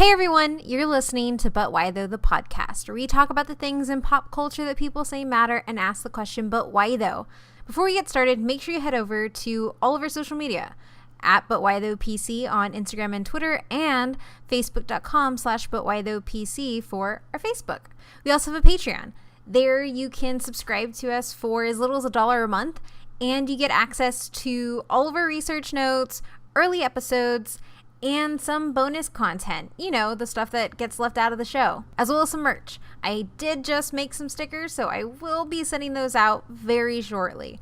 Hey everyone, you're listening to But Why Though, the podcast, where we talk about the things in pop culture that people say matter and ask the question, but why though? Before we get started, make sure you head over to all of our social media at But Why Though PC on Instagram and Twitter, and facebook.com/ButWhyThoughPC for our Facebook. We also have a Patreon. There you can subscribe to us for as little as $1 a month, and you get access to all of our research notes, early episodes, and some bonus content, you know, the stuff that gets left out of the show, as well as some merch. I did just make some stickers, so I will be sending those out very shortly.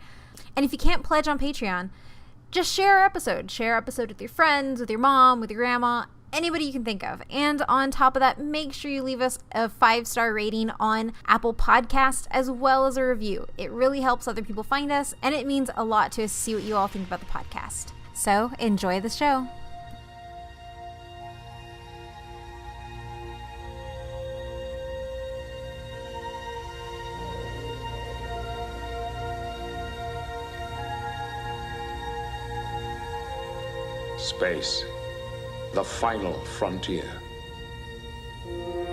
And if you can't pledge on Patreon, just share our episode. Share our episode with your friends, with your mom, with your grandma, anybody you can think of. And on top of that, make sure you leave us a 5-star rating on Apple Podcasts, as well as a review. It really helps other people find us, and it means a lot to us to see what you all think about the podcast. So enjoy the show. Space, the final frontier.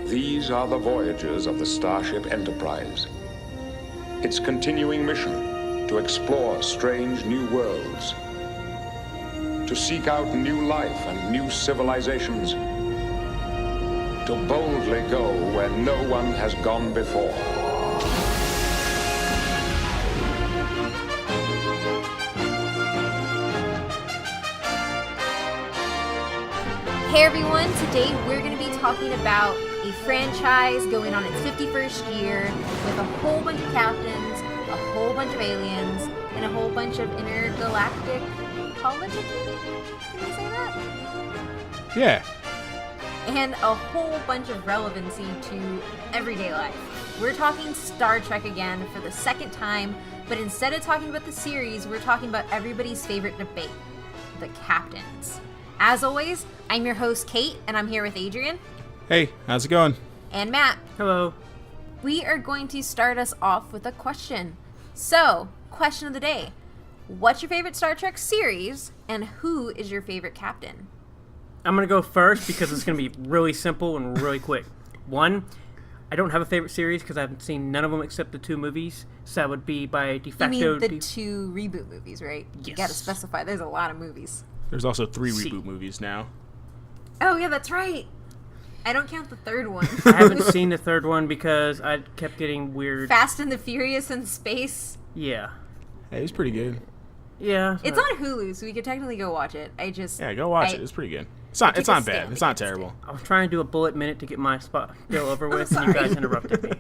These are the voyages of the Starship Enterprise. Its continuing mission to explore strange new worlds, to seek out new life and new civilizations, to boldly go where no one has gone before. Hey everyone, today we're going to be talking about a franchise going on its 51st year with a whole bunch of captains, a whole bunch of aliens, and a whole bunch of intergalactic politicking? Can we say that? Yeah. And a whole bunch of relevancy to everyday life. We're talking Star Trek again for the second time, but instead of talking about the series, we're talking about everybody's favorite debate, the captains. As always, I'm your host, Kate, and I'm here with Adrian. Hey, how's it going? And Matt. Hello. We are going to start us off with a question. So, question of the day. What's your favorite Star Trek series, and who is your favorite captain? I'm going to go first because it's going to be really simple and really quick. One, I don't have a favorite series because I haven't seen none of them except the 2 movies. So that would be by de facto. You mean the 2 reboot movies, right? Yes. You got to specify. There's a lot of movies. There's also 3 reboot movies now. Oh, yeah, that's right. I don't count the 3rd one. I haven't seen the 3rd one because I kept getting weird. Fast and the Furious in space. Yeah. Hey, it's pretty good. Yeah. It's on Hulu, so we could technically go watch it. Yeah, go watch it. It's pretty good. It's not bad. It's not terrible. I was trying to do a bullet minute to get my spot bill over with, and you guys interrupted me.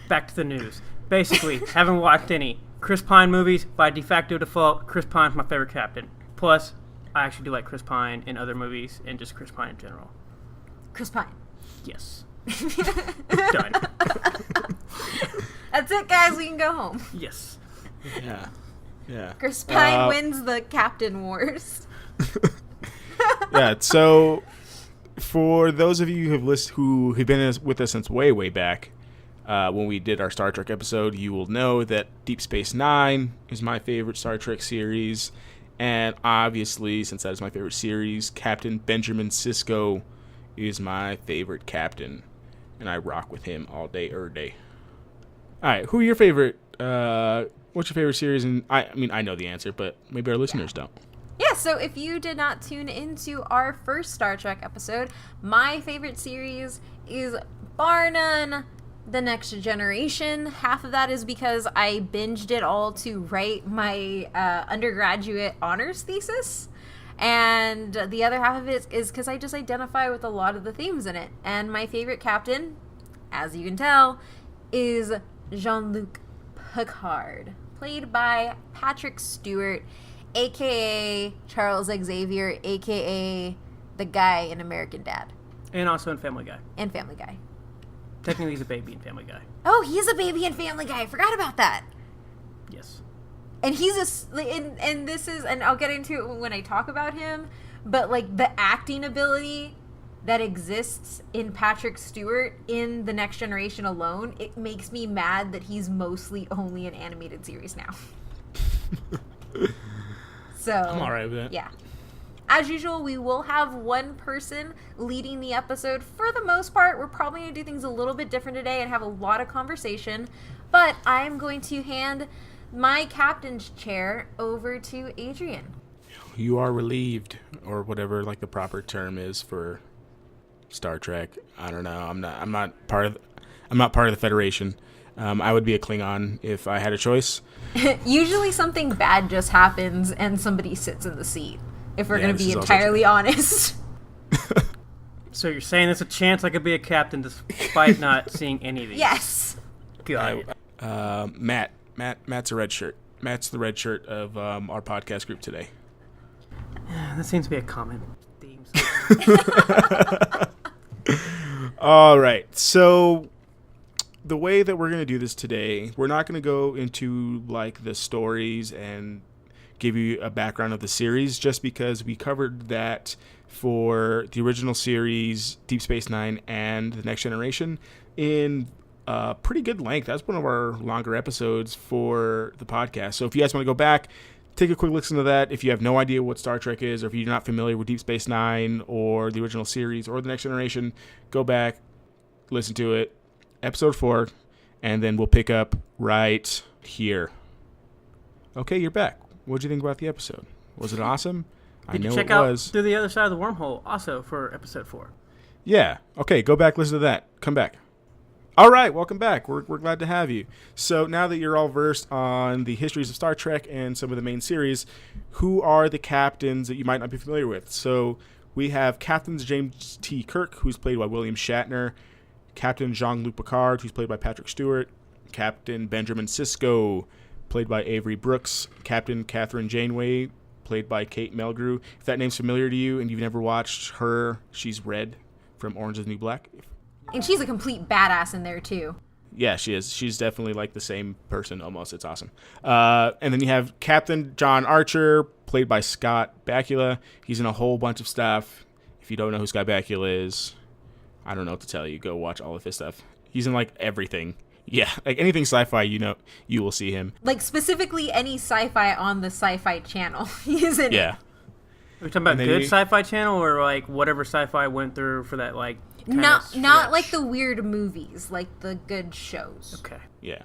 Back to the news. Basically, haven't watched any Chris Pine movies. By de facto default, Chris Pine's my favorite captain. Plus, I actually do like Chris Pine in other movies and just Chris Pine in general. Chris Pine. Yes. Done. That's it, guys. We can go home. Yes. Yeah. Chris Pine wins the Captain Wars. Yeah, so for those of you who have been with us since way back, when we did our Star Trek episode, you will know that Deep Space Nine is my favorite Star Trek series. And obviously, since that is my favorite series, Captain Benjamin Sisko is my favorite captain. And I rock with him all day, every day. All right, who are your favorite? What's your favorite series? And I mean, I know the answer, but maybe our listeners don't. Yeah, so if you did not tune into our first Star Trek episode, my favorite series is bar none The Next Generation. Half of that is because I binged it all to write my undergraduate honors thesis. And the other half of it is because I just identify with a lot of the themes in it. And my favorite captain, as you can tell, is Jean-Luc Picard, played by Patrick Stewart, a.k.a. Charles Xavier, a.k.a. the guy in American Dad. And also in Family Guy. And Family Guy. Technically, he's a baby in Family Guy. Oh, he's a baby in Family Guy. I forgot about that. Yes. And he's and this is, and I'll get into it when I talk about him, but like the acting ability that exists in Patrick Stewart in The Next Generation alone, it makes me mad that he's mostly only an animated series now. So I'm all right with that. Yeah. As usual, we will have one person leading the episode. For the most part, we're probably going to do things a little bit different today and have a lot of conversation. But I'm going to hand my captain's chair over to Adrian. You are relieved, or whatever like the proper term is for Star Trek. I don't know. I'm not part of the Federation. I would be a Klingon if I had a choice. Usually something bad just happens and somebody sits in the seat, if we're going to be entirely honest. So you're saying there's a chance I could be a captain despite not seeing any of these? Yes. God. Matt's a red shirt. Matt's the red shirt of our podcast group today. That seems to be a common theme. All right. So the way that we're going to do this today, we're not going to go into like the stories and give you a background of the series, just because we covered that for the original series, Deep Space Nine, and The Next Generation in pretty good length. That's one of our longer episodes for the podcast. So if you guys want to go back, take a quick listen to that. If you have no idea what Star Trek is, or if you're not familiar with Deep Space Nine or the original series or The Next Generation, go back, listen to it, episode 4, and then we'll pick up right here. Okay, you're back. What did you think about the episode? Was it awesome? I know check it was. out Through the Other Side of the Wormhole also for episode 4. Yeah. Okay, go back, listen to that. Come back. All right, welcome back. We're glad to have you. So now that you're all versed on the histories of Star Trek and some of the main series, who are the captains that you might not be familiar with? So we have Captain James T. Kirk, who's played by William Shatner, Captain Jean-Luc Picard, who's played by Patrick Stewart, Captain Benjamin Sisko, played by Avery Brooks, Captain Catherine Janeway, played by Kate Mulgrew. If that name's familiar to you and you've never watched her, she's Red from Orange is the New Black. And she's a complete badass in there, too. Yeah, she is. She's definitely like the same person almost. It's awesome. And then you have Captain John Archer, played by Scott Bakula. He's in a whole bunch of stuff. If you don't know who Scott Bakula is, I don't know what to tell you. Go watch all of his stuff. He's in like everything. Yeah, like anything sci-fi, you will see him. Like specifically any sci-fi on the Sci-Fi Channel. He's in it. Yeah. Are we talking about good Sci-Fi Channel or like whatever Sci-Fi went through for that like not like the weird movies, like the good shows. Okay. Yeah.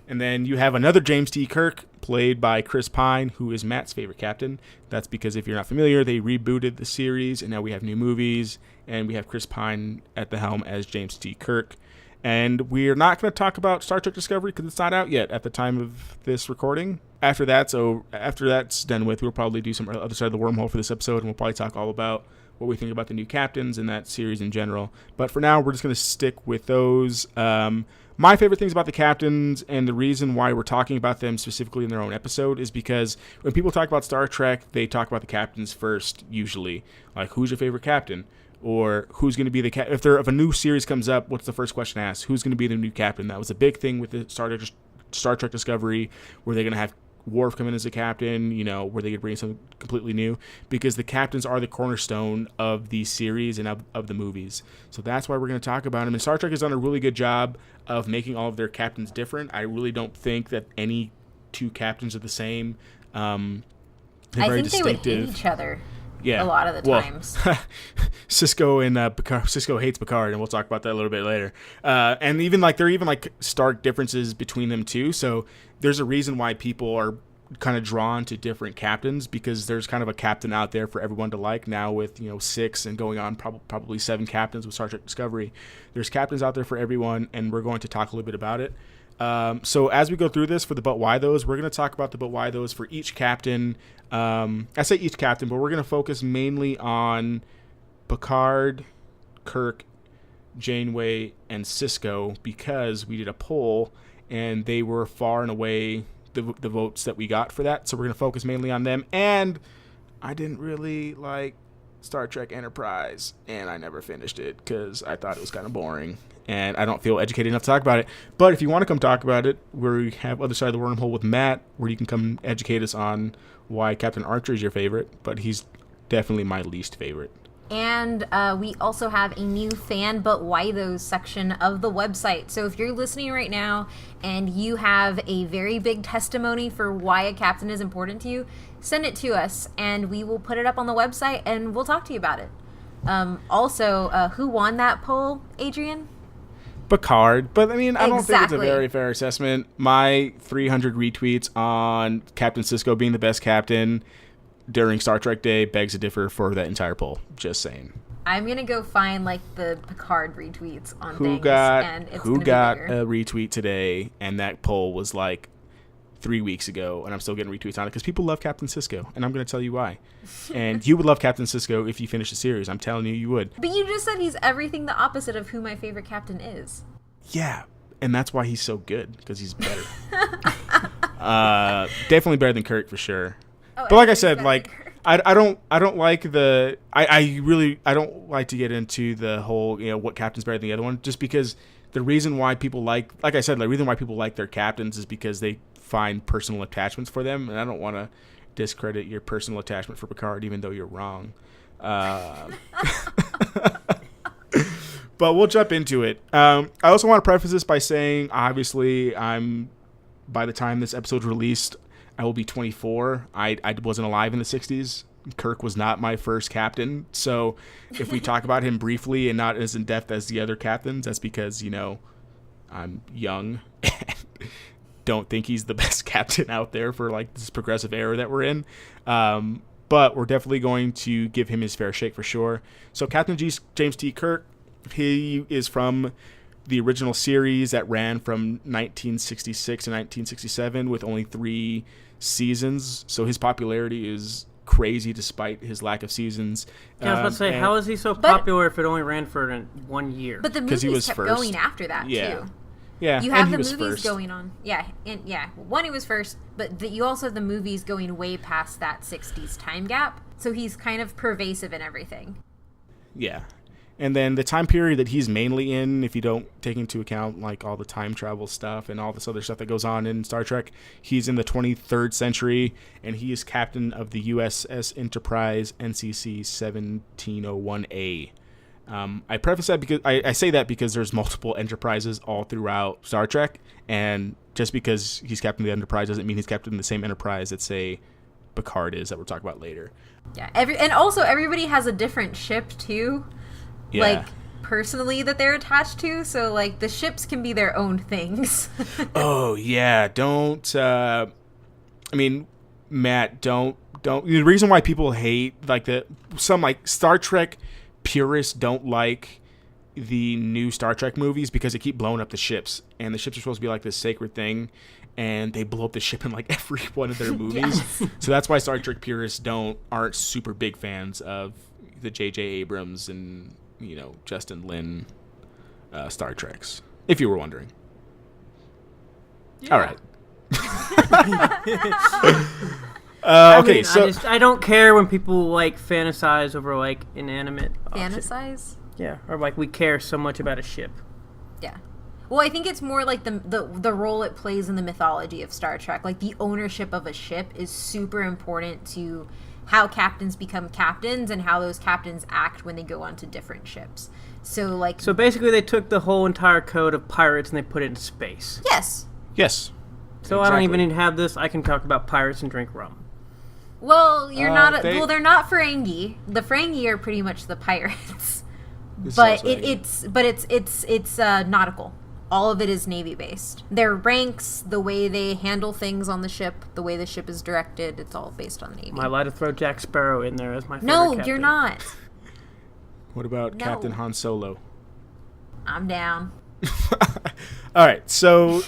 And then you have another James T. Kirk, played by Chris Pine, who is Matt's favorite captain. That's because if you're not familiar, they rebooted the series, and now we have new movies, and we have Chris Pine at the helm as James T. Kirk. And we're not going to talk about Star Trek Discovery because it's not out yet at the time of this recording. After that's done with, we'll probably do some Other Side of the Wormhole for this episode, and we'll probably talk all about what we think about the new captains and that series in general. But for now, we're just going to stick with those. My favorite things about the captains, and the reason why we're talking about them specifically in their own episode, is because when people talk about Star Trek, they talk about the captains first, usually. Like, who's your favorite captain? Or who's going to be the captain? If a new series comes up, what's the first question asked? Who's going to be the new captain? That was a big thing with the Star Trek Discovery. Were they going to have Worf come in as a captain? Were they going to bring something completely new? Because the captains are the cornerstone of the series and of the movies. So that's why we're going to talk about them. And Star Trek has done a really good job of making all of their captains different. I really don't think that any two captains are the same. I think they would hate each other. Yeah, a lot of the times. Sisko and Picard. Sisko hates Picard, and we'll talk about that a little bit later. And there are even stark differences between them too. So there's a reason why people are kind of drawn to different captains, because there's kind of a captain out there for everyone to like now. With 6 and going on probably 7 captains with Star Trek Discovery. There's captains out there for everyone, and we're going to talk a little bit about it. So as we go through this for the but why those, we're going to talk about the but why those for each captain. I say each captain, but we're going to focus mainly on Picard, Kirk, Janeway, and Sisko, because we did a poll and they were far and away the votes that we got for that. So we're going to focus mainly on them. And I didn't really like Star Trek Enterprise, and I never finished it because I thought it was kind of boring, and I don't feel educated enough to talk about it. But if you want to come talk about it, we have Other Side of the Wormhole with Matt, where you can come educate us on why Captain Archer is your favorite, but he's definitely my least favorite. And we also have a new fan but why those section of the website. So if you're listening right now and you have a very big testimony for why a captain is important to you, send it to us and we will put it up on the website and we'll talk to you about it. Also, who won that poll, Adrian? Picard. But I mean, I don't think it's a Exactly. very fair assessment. My 300 retweets on Captain Sisko being the best captain during Star Trek Day begs to differ for that entire poll. Just saying. I'm going to go find like the Picard retweets on Who things got and it's who gonna got be bigger. a retweet today? And that poll was like 3 weeks ago, and I'm still getting retweets on it because people love Captain Sisko, and I'm going to tell you why. And you would love Captain Sisko if you finish the series. I'm telling you, you would. But you just said he's everything the opposite of who my favorite captain is. Yeah, and that's why he's so good, because he's better. Definitely better than Kirk for sure. Oh, But like I everybody's said, better like than Kirk. I don't like the I don't like to get into the whole, you know, what captain's better than the other one, just because the reason why people like I said, the reason why people like their captains is because they find personal attachments for them, and I don't want to discredit your personal attachment for Picard, even though you're wrong. But we'll jump into it. I also want to preface this by saying, obviously, by the time this episode's released, I will be 24. I wasn't alive in the 60s. Kirk was not my first captain. So if we talk about him briefly and not as in-depth as the other captains, that's because, you know, I'm young and don't think he's the best captain out there for, like, this progressive era that we're in. But we're definitely going to give him his fair shake for sure. So Captain James T. Kirk, he is from the original series that ran from 1966 to 1967 with only 3 seasons. So his popularity is crazy despite his lack of seasons. Yeah, I was about to say, And- how is he so But- popular if it only ran for 1 year? But the 'Cause he movies was kept first. going after that Yeah. too. Yeah, You and have he the was movies first. going on. Yeah, and yeah, one he was first, but you also have the movies going way past that 60s time gap. So he's kind of pervasive in everything. Yeah. And then the time period that he's mainly in, if you don't take into account like all the time travel stuff and all this other stuff that goes on in Star Trek, he's in the 23rd century, and he is captain of the USS Enterprise NCC 1701A. I preface that because I say that because there's multiple Enterprises all throughout Star Trek, and just because he's captain of the Enterprise doesn't mean he's captain of the same Enterprise that, say, Picard is, that we'll talk about later. Yeah, and also everybody has a different ship too. Yeah. Like personally that they're attached to, so like the ships can be their own things. Oh yeah, don't. I mean, Matt, don't. The reason why people hate some Star Trek purists don't like the new Star Trek movies because they keep blowing up the ships, and the ships are supposed to be like this sacred thing, and they blow up the ship in like every one of their movies. So that's why Star Trek purists aren't super big fans of the J.J. Abrams and, you know, Justin Lin Star Treks, if you were wondering. All right. Okay, so I don't care when people like fantasize over like inanimate objects. Fantasize? Yeah, or like we care so much about a ship. Yeah. Well, I think it's more like the role it plays in the mythology of Star Trek. Like the ownership of a ship is super important to how captains become captains and how those captains act when they go onto different ships. So basically, they took the whole entire code of pirates and they put it in space. yes. yes. So I don't even Exactly. need to have this. I can talk about pirates and drink rum. Well, you're not. they- Well, they're not Ferengi. The Ferengi are pretty much the pirates, This is but also it's nautical. All of it is Navy based. Their ranks, the way they handle things on the ship, the way the ship is directed, it's all based on the Navy. Am I allowed to throw Jack Sparrow in there as my favorite No, captain? you're not. What about No. Captain Han Solo? I'm down. All right, so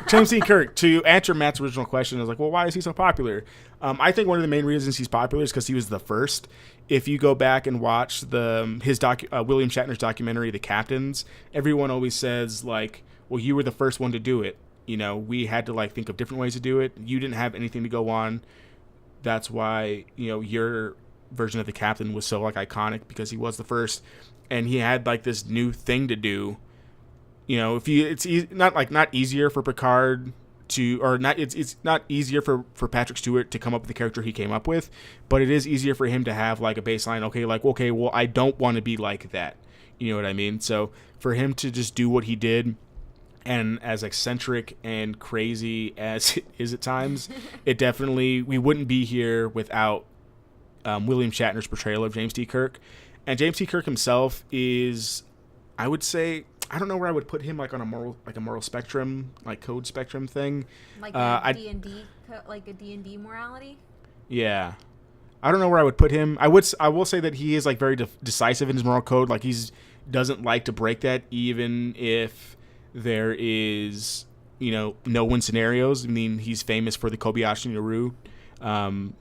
James T. Kirk, to answer Matt's original question, I was like, well, why is he so popular? I think one of the main reasons he's popular is because he was the first. If you go back and watch William Shatner's documentary, The Captains, everyone always says, like, well, you were the first one to do it. You know, we had to, like, think of different ways to do it. You didn't have anything to go on. That's why, you know, your version of the captain was so, like, iconic, because he was the first. And he had, like, this new thing to do. You know, not easier for Picard to, or not, it's not easier for Patrick Stewart to come up with the character he came up with, but it is easier for him to have like a baseline. Okay, well, I don't want to be like that. You know what I mean? So for him to just do what he did, and as eccentric and crazy as it is at times, it definitely, we wouldn't be here without William Shatner's portrayal of James T. Kirk. And James T. Kirk himself is, I would say, I don't know where I would put him, like on a moral spectrum, like code spectrum thing. Like a D&D, like a D&D morality. Yeah, I don't know where I would put him. I will say that he is like very decisive in his moral code. Like doesn't like to break that, even if there is, no-win scenarios. I mean, he's famous for the Kobayashi Maru,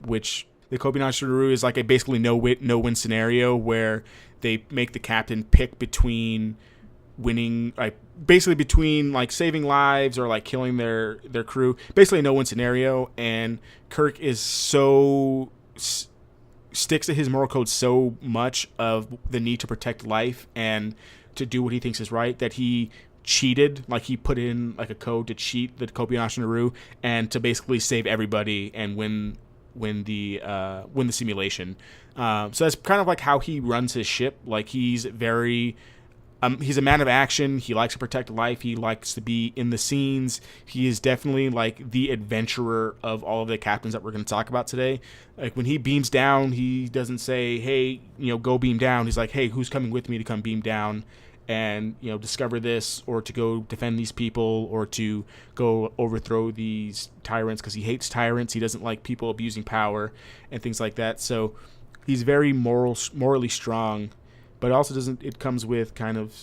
which the Kobayashi Maru is like a basically no-win scenario where they make the captain pick between winning, like basically between like saving lives or like killing their crew, basically a no-win scenario. And Kirk is so sticks to his moral code so much of the need to protect life and to do what he thinks is right that he cheated. Like he put in like a code to cheat the Kobayashi Maru and to basically save everybody and win the simulation. So that's kind of like how he runs his ship. Like he's a man of action. He likes to protect life. He likes to be in the scenes. He is definitely like the adventurer of all of the captains that we're going to talk about today. Like when he beams down, he doesn't say, hey, go beam down. He's like, hey, who's coming with me to come beam down and, discover this, or to go defend these people, or to go overthrow these tyrants, because he hates tyrants. He doesn't like people abusing power and things like that. So he's very morally strong. But also it comes with kind of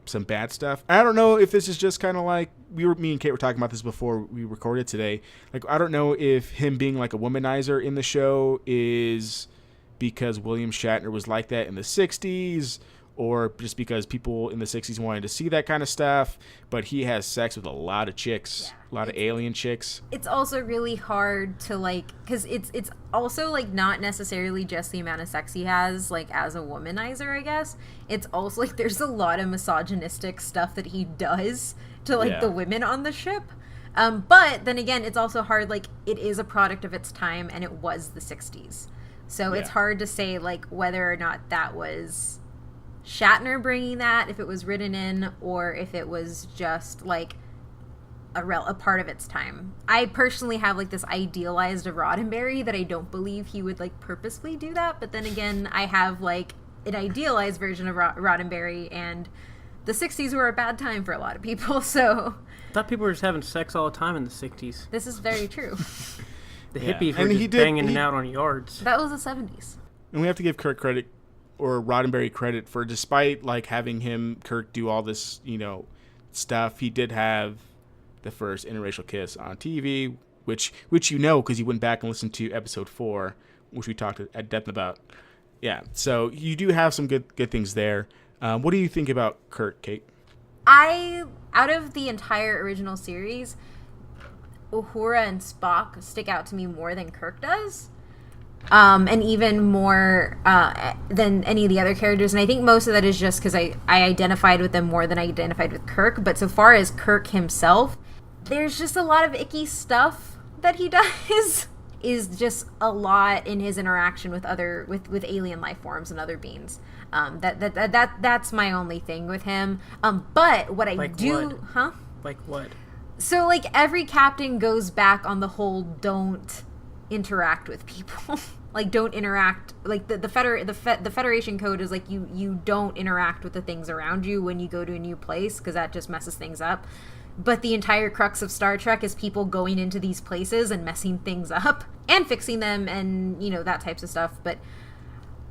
some bad stuff. I don't know if this is just kind of like, me and Kate were talking about this before we recorded today. Like, I don't know if him being like a womanizer in the show is because William Shatner was like that in the 60s, or just because people in the 60s wanted to see that kind of stuff. But he has sex with a lot of chicks, a lot of alien chicks. It's also really hard to like, because it's also like not necessarily just the amount of sex he has like as a womanizer, I guess. It's also like there's a lot of misogynistic stuff that he does to like the women on the ship. But then again, it's also hard, like it is a product of its time and it was the 60s. So it's hard to say like whether or not that was Shatner bringing that, if it was written in, or if it was just like a part of its time. I personally have like this idealized of Roddenberry that I don't believe he would like purposefully do that, but then again, I have like an idealized version of Roddenberry, and the 60s were a bad time for a lot of people, so I thought people were just having sex all the time in the 60s. This is very true. The hippies were just banging it out on yards. That was the 70s. And we have to give Kirk credit, or Roddenberry credit, for despite like having Kirk do all this, stuff, he did have the first interracial kiss on TV, which because you went back and listened to episode 4, which we talked at depth about. Yeah, so you do have some good things there. What do you think about Kirk, Kate? Out of the entire original series, Uhura and Spock stick out to me more than Kirk does. And even more than any of the other characters. And I think most of that is just because I identified with them more than I identified with Kirk. But so far as Kirk himself, there's just a lot of icky stuff that he does. Is just a lot in his interaction with with alien life forms and other beings. That's my only thing with him. But what I like do, what? huh? Like what? So like every captain goes back on the whole don't interact with people. Like don't interact, like the Federation code is like you don't interact with the things around you when you go to a new place, because that just messes things up. But the entire crux of Star Trek is people going into these places and messing things up and fixing them and that types of stuff. But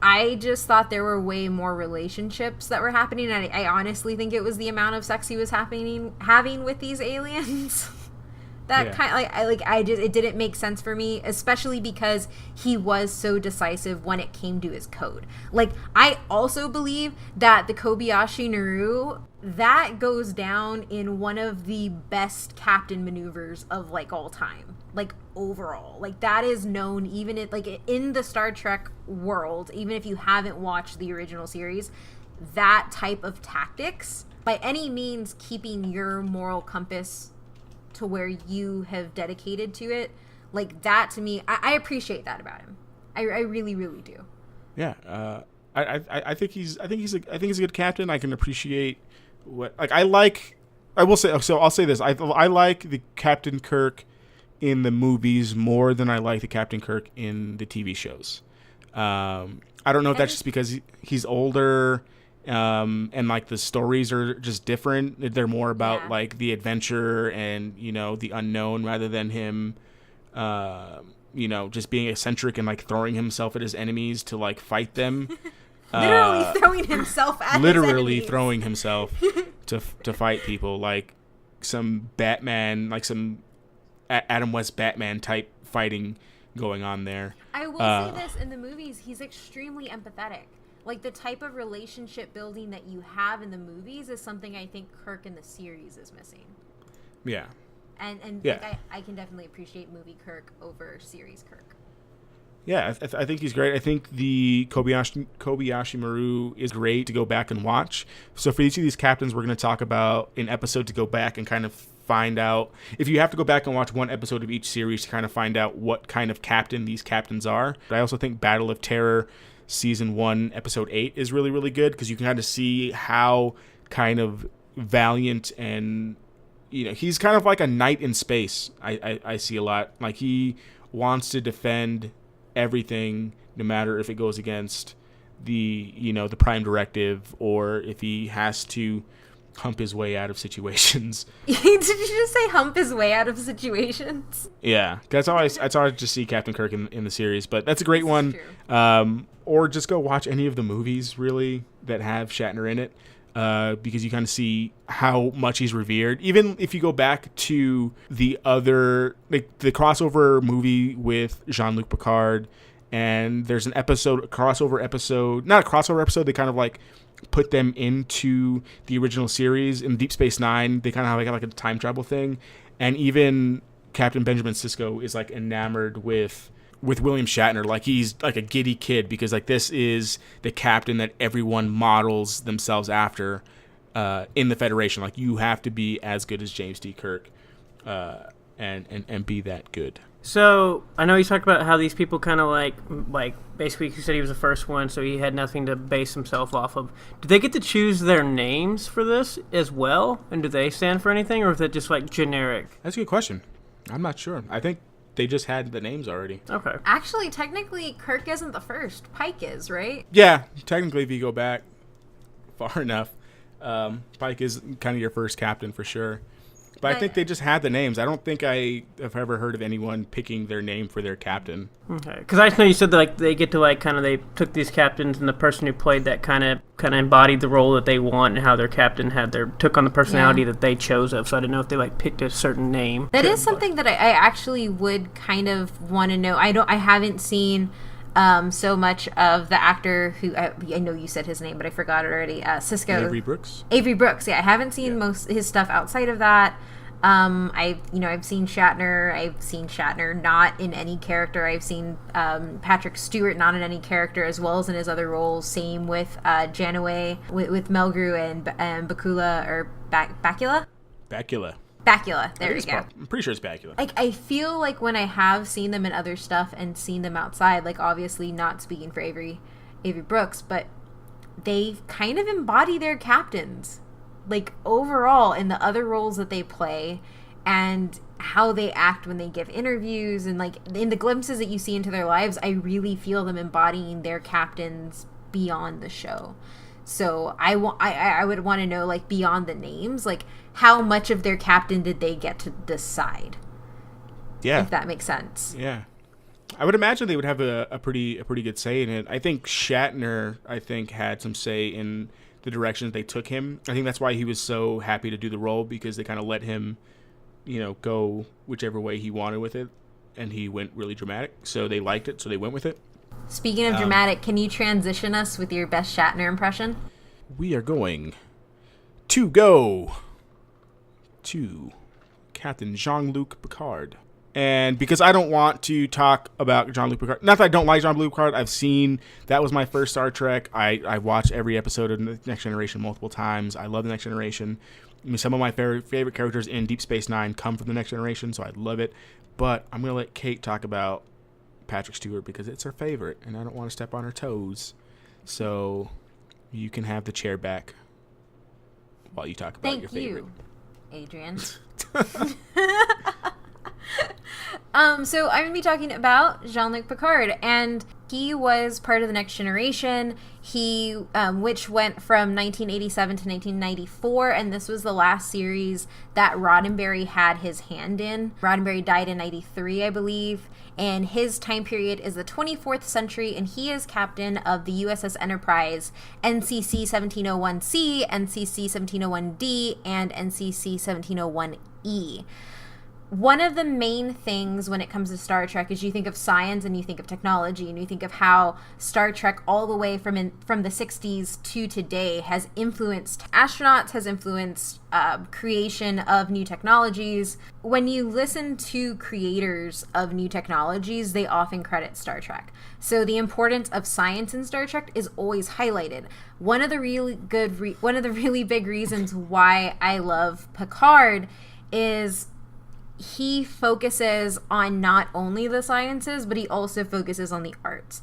I just thought there were way more relationships that were happening, and I honestly think it was the amount of sex he was having with these aliens. That kind of it didn't make sense for me, especially because he was so decisive when it came to his code. Like, I also believe that the Kobayashi Maru, that goes down in one of the best captain maneuvers of like all time. Like overall, like that is known even in the Star Trek world, even if you haven't watched the original series, that type of tactics, by any means keeping your moral compass to where you have dedicated to it. Like, that to me, I appreciate that about him. I really, really do. Yeah, I think he's a good captain. I can appreciate what I will say. So I'll say this: I like the Captain Kirk in the movies more than I like the Captain Kirk in the TV shows. I don't know if that's just because he's older, and like the stories are just different. They're more about like the adventure and the unknown rather than him. Just being eccentric and like throwing himself at his enemies to like fight them. Literally throwing himself at literally his enemies. throwing himself to fight people, like some Batman, like some Adam West Batman type fighting going on there. I will say this, in the movies, he's extremely empathetic. Like, the type of relationship building that you have in the movies is something I think Kirk in the series is missing. Yeah. And yeah. Like, I can definitely appreciate movie Kirk over series Kirk. Yeah, I think he's great. I think the Kobayashi Maru is great to go back and watch. So for each of these captains, we're going to talk about an episode to go back and kind of find out. If you have to go back and watch one episode of each series to kind of find out what kind of captain these captains are. But I also think Battle of Terror Season 1, Episode 8 is really, really good because you can kind of see how kind of valiant and, he's kind of like a knight in space. I see a lot. Like, he wants to defend everything, no matter if it goes against the Prime Directive or if he has to hump his way out of situations. Did you just say hump his way out of situations? Yeah, that's how I just see Captain Kirk in the series. But that's a great one. Or just go watch any of the movies really that have Shatner in it, because you kind of see how much he's revered. Even if you go back to the other, like the crossover movie with Jean-Luc Picard, and there's not a crossover episode. They kind of like put them into the original series in Deep Space Nine. They kind of have like a time travel thing, and even Captain Benjamin Sisko is like enamored with William Shatner. Like, he's like a giddy kid because like this is the captain that everyone models themselves after in the Federation. Like, you have to be as good as James T. Kirk and be that good. So I know you talked about how these people kind of like basically he said he was the first one, so he had nothing to base himself off of. Do they get to choose their names for this as well? And do they stand for anything, or is it just like generic? That's a good question. I'm not sure. I think they just had the names already. Okay. Actually, technically, Kirk isn't the first. Pike is, right? Yeah, technically, if you go back far enough, Pike is kind of your first captain for sure. But I think they just had the names. I don't think I have ever heard of anyone picking their name for their captain. Okay, because I know you said that like they get to like kind of they took these captains and the person who played that kind of embodied the role that they want and how their captain took on the personality that they chose of. So I didn't know if they like picked a certain name. That is something that I actually would kind of want to know. I haven't seen so much of the actor who I know you said his name, but I forgot it already. Sisko. Avery Brooks. Avery Brooks. Yeah, I haven't seen most his stuff outside of that. I've seen Shatner. I've seen Shatner not in any character. I've seen Patrick Stewart not in any character, as well as in his other roles. Same with Janeway, with Melgrew and Bakula or Bakula. Bakula. There you go. I'm pretty sure it's Bakula. Like, I feel like when I have seen them in other stuff and seen them outside, like obviously not speaking for Avery Brooks, but they kind of embody their captains. Like, overall, in the other roles that they play and how they act when they give interviews and, like, in the glimpses that you see into their lives, I really feel them embodying their captains beyond the show. So I would want to know, like, beyond the names, like, how much of their captain did they get to decide? Yeah. If that makes sense. Yeah. I would imagine they would have a pretty good say in it. I think Shatner, had some say in the directions they took him. I think that's why he was so happy to do the role, because they kind of let him, go whichever way he wanted with it, and he went really dramatic. So they liked it, so they went with it. Speaking of dramatic, can you transition us with your best Shatner impression? We are going to go to Captain Jean-Luc Picard. And because I don't want to talk about Jean-Luc Picard, not that I don't like Jean-Luc Picard, I've seen, that was my first Star Trek. I watched every episode of The Next Generation multiple times. I love The Next Generation. I mean, some of my favorite characters in Deep Space Nine come from The Next Generation, so I love it. But I'm going to let Kate talk about Patrick Stewart because it's her favorite, and I don't want to step on her toes. So you can have the chair back while you talk about your favorite. Thank you, Adrian. So I'm going to be talking about Jean-Luc Picard, and he was part of The Next Generation, which went from 1987 to 1994, and this was the last series that Roddenberry had his hand in. Roddenberry died in 93, I believe, and his time period is the 24th century, and he is captain of the USS Enterprise, NCC 1701C, NCC 1701D, and NCC 1701E. One of the main things when it comes to Star Trek is you think of science and you think of technology, and you think of how Star Trek all the way from the 60s to today has influenced astronauts, has influenced creation of new technologies. When you listen to creators of new technologies, they often credit Star Trek. So the importance of science in Star Trek is always highlighted. One of the really big reasons why I love Picard is he focuses on not only the sciences, but he also focuses on the arts.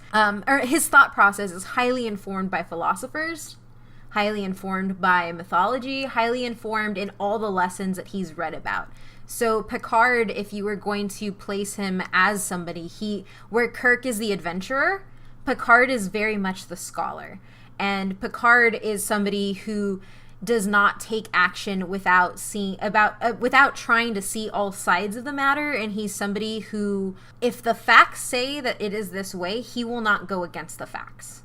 His thought process is highly informed by philosophers, highly informed by mythology, highly informed in all the lessons that he's read about. So Picard, if you were going to place him as somebody, where Kirk is the adventurer, Picard is very much the scholar. And Picard is somebody who does not take action without trying to see all sides of the matter, and he's somebody who, if the facts say that it is this way, he will not go against the facts.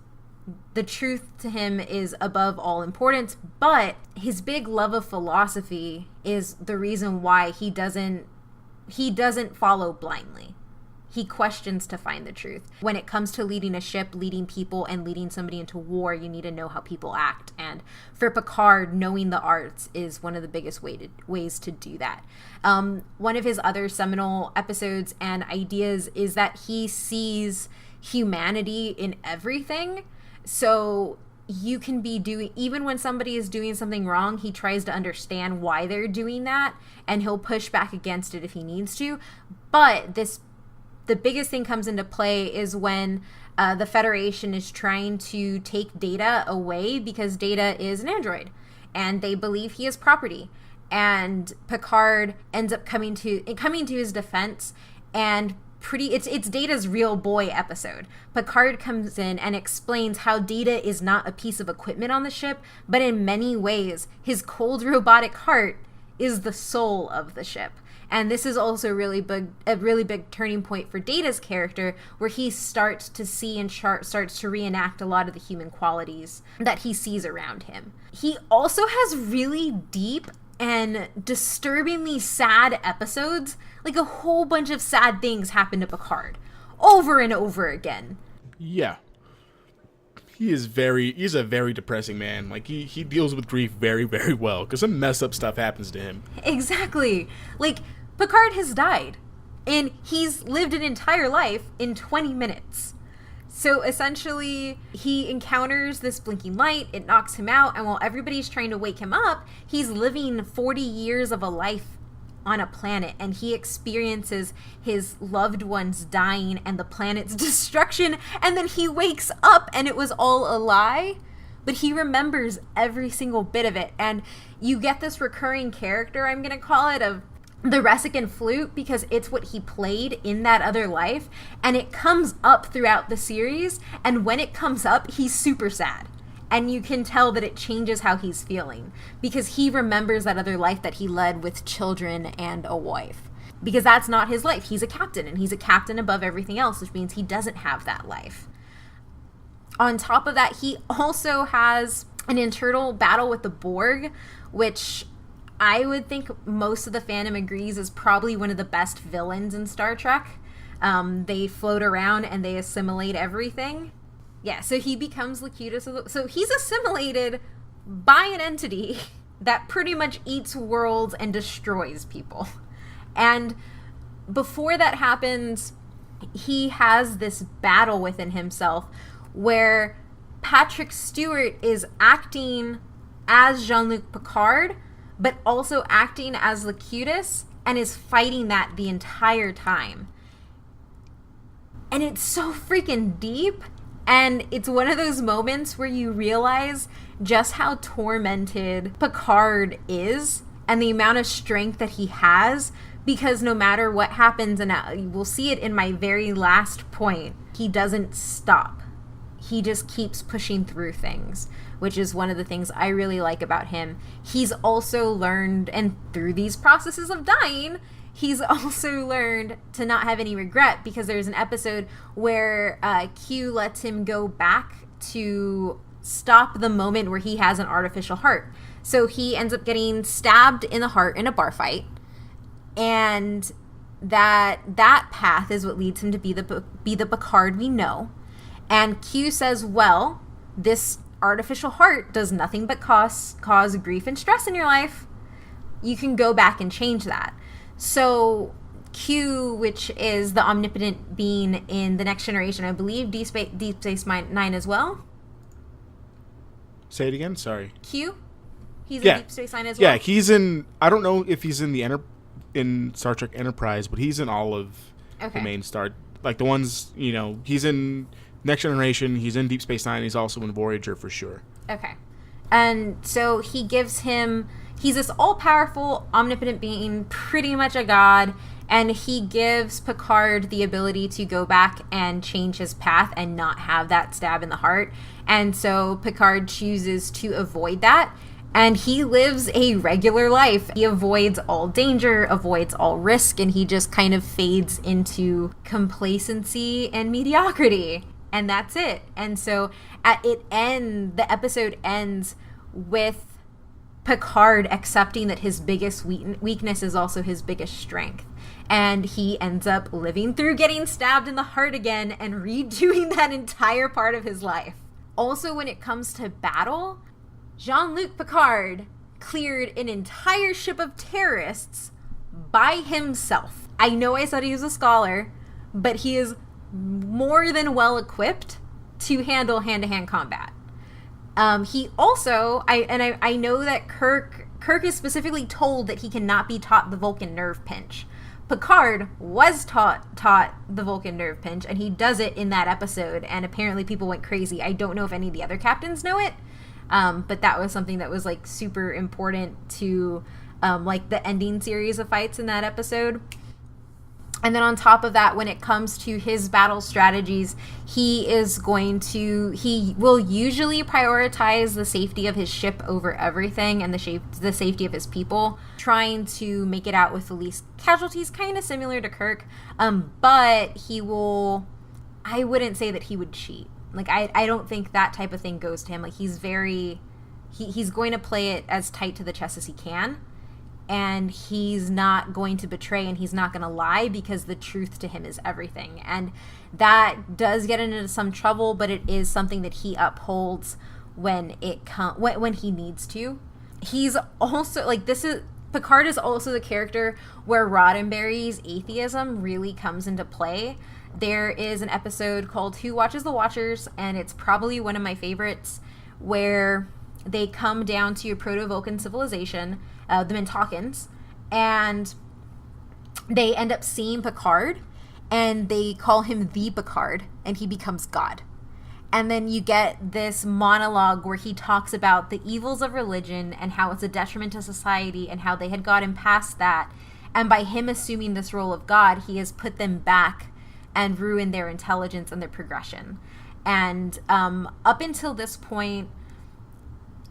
The truth to him is above all importance, but his big love of philosophy is the reason why he doesn't follow blindly. He questions to find the truth. When it comes to leading a ship, leading people, and leading somebody into war, you need to know how people act. And for Picard, knowing the arts is one of the biggest ways to do that. One of his other seminal episodes and ideas is that he sees humanity in everything. So you can be even when somebody is doing something wrong, he tries to understand why they're doing that, and he'll push back against it if he needs to. But the biggest thing comes into play is when the Federation is trying to take Data away because Data is an android and they believe he is property. And Picard ends up coming to his defense, and it's Data's real boy episode. Picard comes in and explains how Data is not a piece of equipment on the ship, but in many ways his cold robotic heart is the soul of the ship. And this is also a really big turning point for Data's character, where he starts to see and starts to reenact a lot of the human qualities that he sees around him. He also has really deep and disturbingly sad episodes. Like, a whole bunch of sad things happen to Picard over and over again. Yeah. He's a very depressing man. Like, he deals with grief very, very well, because some messed up stuff happens to him. Exactly. Like, Picard has died, and he's lived an entire life in 20 minutes. So essentially, he encounters this blinking light, it knocks him out, and while everybody's trying to wake him up, he's living 40 years of a life on a planet, and he experiences his loved ones dying and the planet's destruction, and then he wakes up and it was all a lie, but he remembers every single bit of it. And you get this recurring character, I'm gonna call it, of the Resican flute, because it's what he played in that other life, and it comes up throughout the series, and when it comes up, he's super sad. And you can tell that it changes how he's feeling, because he remembers that other life that he led with children and a wife. Because that's not his life. He's a captain, and he's a captain above everything else, which means he doesn't have that life. On top of that, he also has an internal battle with the Borg, which I would think most of the fandom agrees is probably one of the best villains in Star Trek. They float around and they assimilate everything. Yeah, so he becomes Locutus. So he's assimilated by an entity that pretty much eats worlds and destroys people. And before that happens, he has this battle within himself where Patrick Stewart is acting as Jean-Luc Picard, but also acting as Locutus, and is fighting that the entire time. And it's so freaking deep, and it's one of those moments where you realize just how tormented Picard is and the amount of strength that he has, because no matter what happens, and we'll see it in my very last point, he doesn't stop. He just keeps pushing through things, which is one of the things I really like about him. He's also learned, and through these processes of dying, he's also learned to not have any regret, because there's an episode where Q lets him go back to stop the moment where he has an artificial heart. So he ends up getting stabbed in the heart in a bar fight, and that path is what leads him to be the Picard we know. And Q says, well, this artificial heart does nothing but cause grief and stress in your life. You can go back and change that. So Q, which is the omnipotent being in the Next Generation, I believe Deep Space Nine as well. Say it again. Sorry. Q. He's in Deep Space Nine as well. Yeah, he's in. I don't know if he's in in Star Trek Enterprise, but he's in all of the main Star, like the ones, he's in Next Generation, he's in Deep Space Nine, he's also in Voyager for sure. Okay. And so he gives him, he's this all-powerful, omnipotent being, pretty much a god, and he gives Picard the ability to go back and change his path and not have that stab in the heart. And so Picard chooses to avoid that, and he lives a regular life. He avoids all danger, avoids all risk, and he just kind of fades into complacency and mediocrity. And that's it. And so the episode ends with Picard accepting that his biggest weakness is also his biggest strength. And he ends up living through getting stabbed in the heart again and redoing that entire part of his life. Also, when it comes to battle, Jean-Luc Picard cleared an entire ship of terrorists by himself. I know I said he was a scholar, but he is more than well equipped to handle hand-to-hand combat. He also, I know that Kirk is specifically told that he cannot be taught the Vulcan nerve pinch. Picard was taught the Vulcan nerve pinch, and he does it in that episode, and apparently people went crazy. I don't know if any of the other captains know it, but that was something that was like super important to like the ending series of fights in that episode. And then on top of that, when it comes to his battle strategies, he will usually prioritize the safety of his ship over everything, and the safety of his people, trying to make it out with the least casualties, kind of similar to Kirk. But I wouldn't say that he would cheat. Like, I don't think that type of thing goes to him. Like, he's going to play it as tight to the chest as he can. And he's not going to betray, and he's not going to lie, because the truth to him is everything. And that does get into some trouble, but it is something that he upholds when he needs to. He's also Picard is also the character where Roddenberry's atheism really comes into play. There is an episode called Who Watches the Watchers, and it's probably one of my favorites, where they come down to a proto-Vulcan civilization, the Mintakans, and they end up seeing Picard, and they call him the Picard, and he becomes God. And then you get this monologue where he talks about the evils of religion and how it's a detriment to society and how they had gotten past that. And by him assuming this role of God, he has put them back and ruined their intelligence and their progression. And up until this point,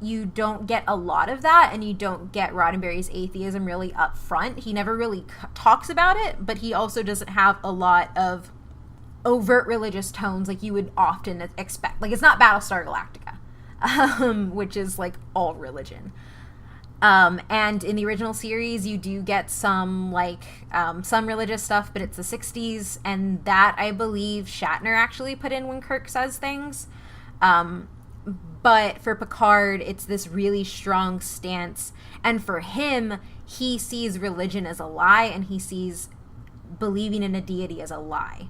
you don't get a lot of that, and you don't get Roddenberry's atheism really up front. He never really talks about it, but he also doesn't have a lot of overt religious tones like you would often expect. Like, it's not Battlestar Galactica, which is like all religion. And in the original series, you do get some religious stuff, but it's the 60s, and that I believe Shatner actually put in when Kirk says things. But for Picard, it's this really strong stance. And for him, he sees religion as a lie, and he sees believing in a deity is a lie.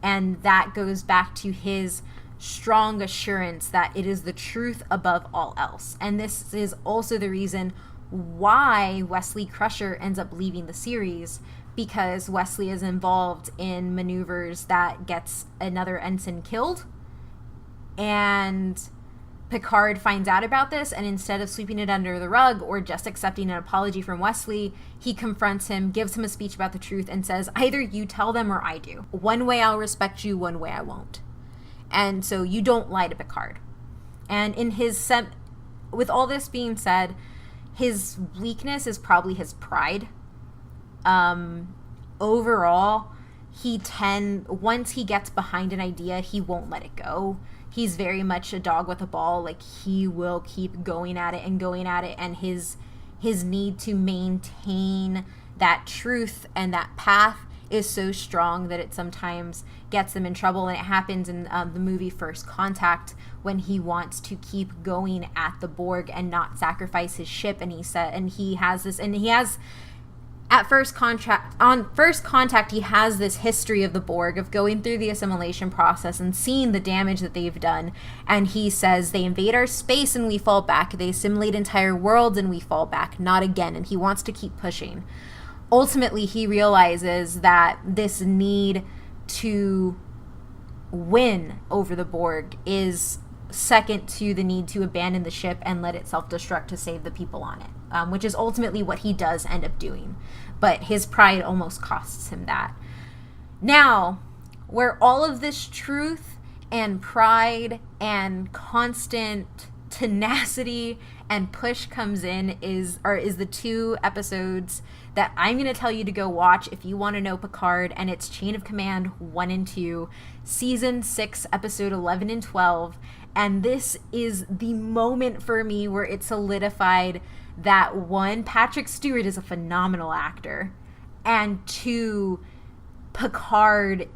And that goes back to his strong assurance that it is the truth above all else. And this is also the reason why Wesley Crusher ends up leaving the series, because Wesley is involved in maneuvers that gets another ensign killed. And Picard finds out about this, and instead of sweeping it under the rug or just accepting an apology from Wesley, he confronts him, gives him a speech about the truth, and says, either you tell them or I do. One way I'll respect you, one way I won't. And so you don't lie to Picard. And in his with all this being said, his weakness is probably his pride. Overall, once he gets behind an idea, he won't let it go. He's very much a dog with a ball. Like, he will keep going at it, and his need to maintain that truth and that path is so strong that it sometimes gets them in trouble. And it happens in the movie First Contact, when he wants to keep going at the Borg and not sacrifice his ship. And he has at First Contact, he has this history of the Borg, of going through the assimilation process and seeing the damage that they've done. And he says, they invade our space and we fall back. They assimilate entire worlds and we fall back. Not again. And he wants to keep pushing. Ultimately, he realizes that this need to win over the Borg is second to the need to abandon the ship and let it self-destruct to save the people on it, which is ultimately what he does end up doing. But his pride almost costs him that. Now, where all of this truth and pride and constant tenacity and push comes in is the 2 episodes that I'm going to tell you to go watch if you want to know Picard, and it's Chain of Command 1 and 2, Season 6, Episode 11 and 12. And this is the moment for me where it solidified that, 1, Patrick Stewart is a phenomenal actor, and 2, Picard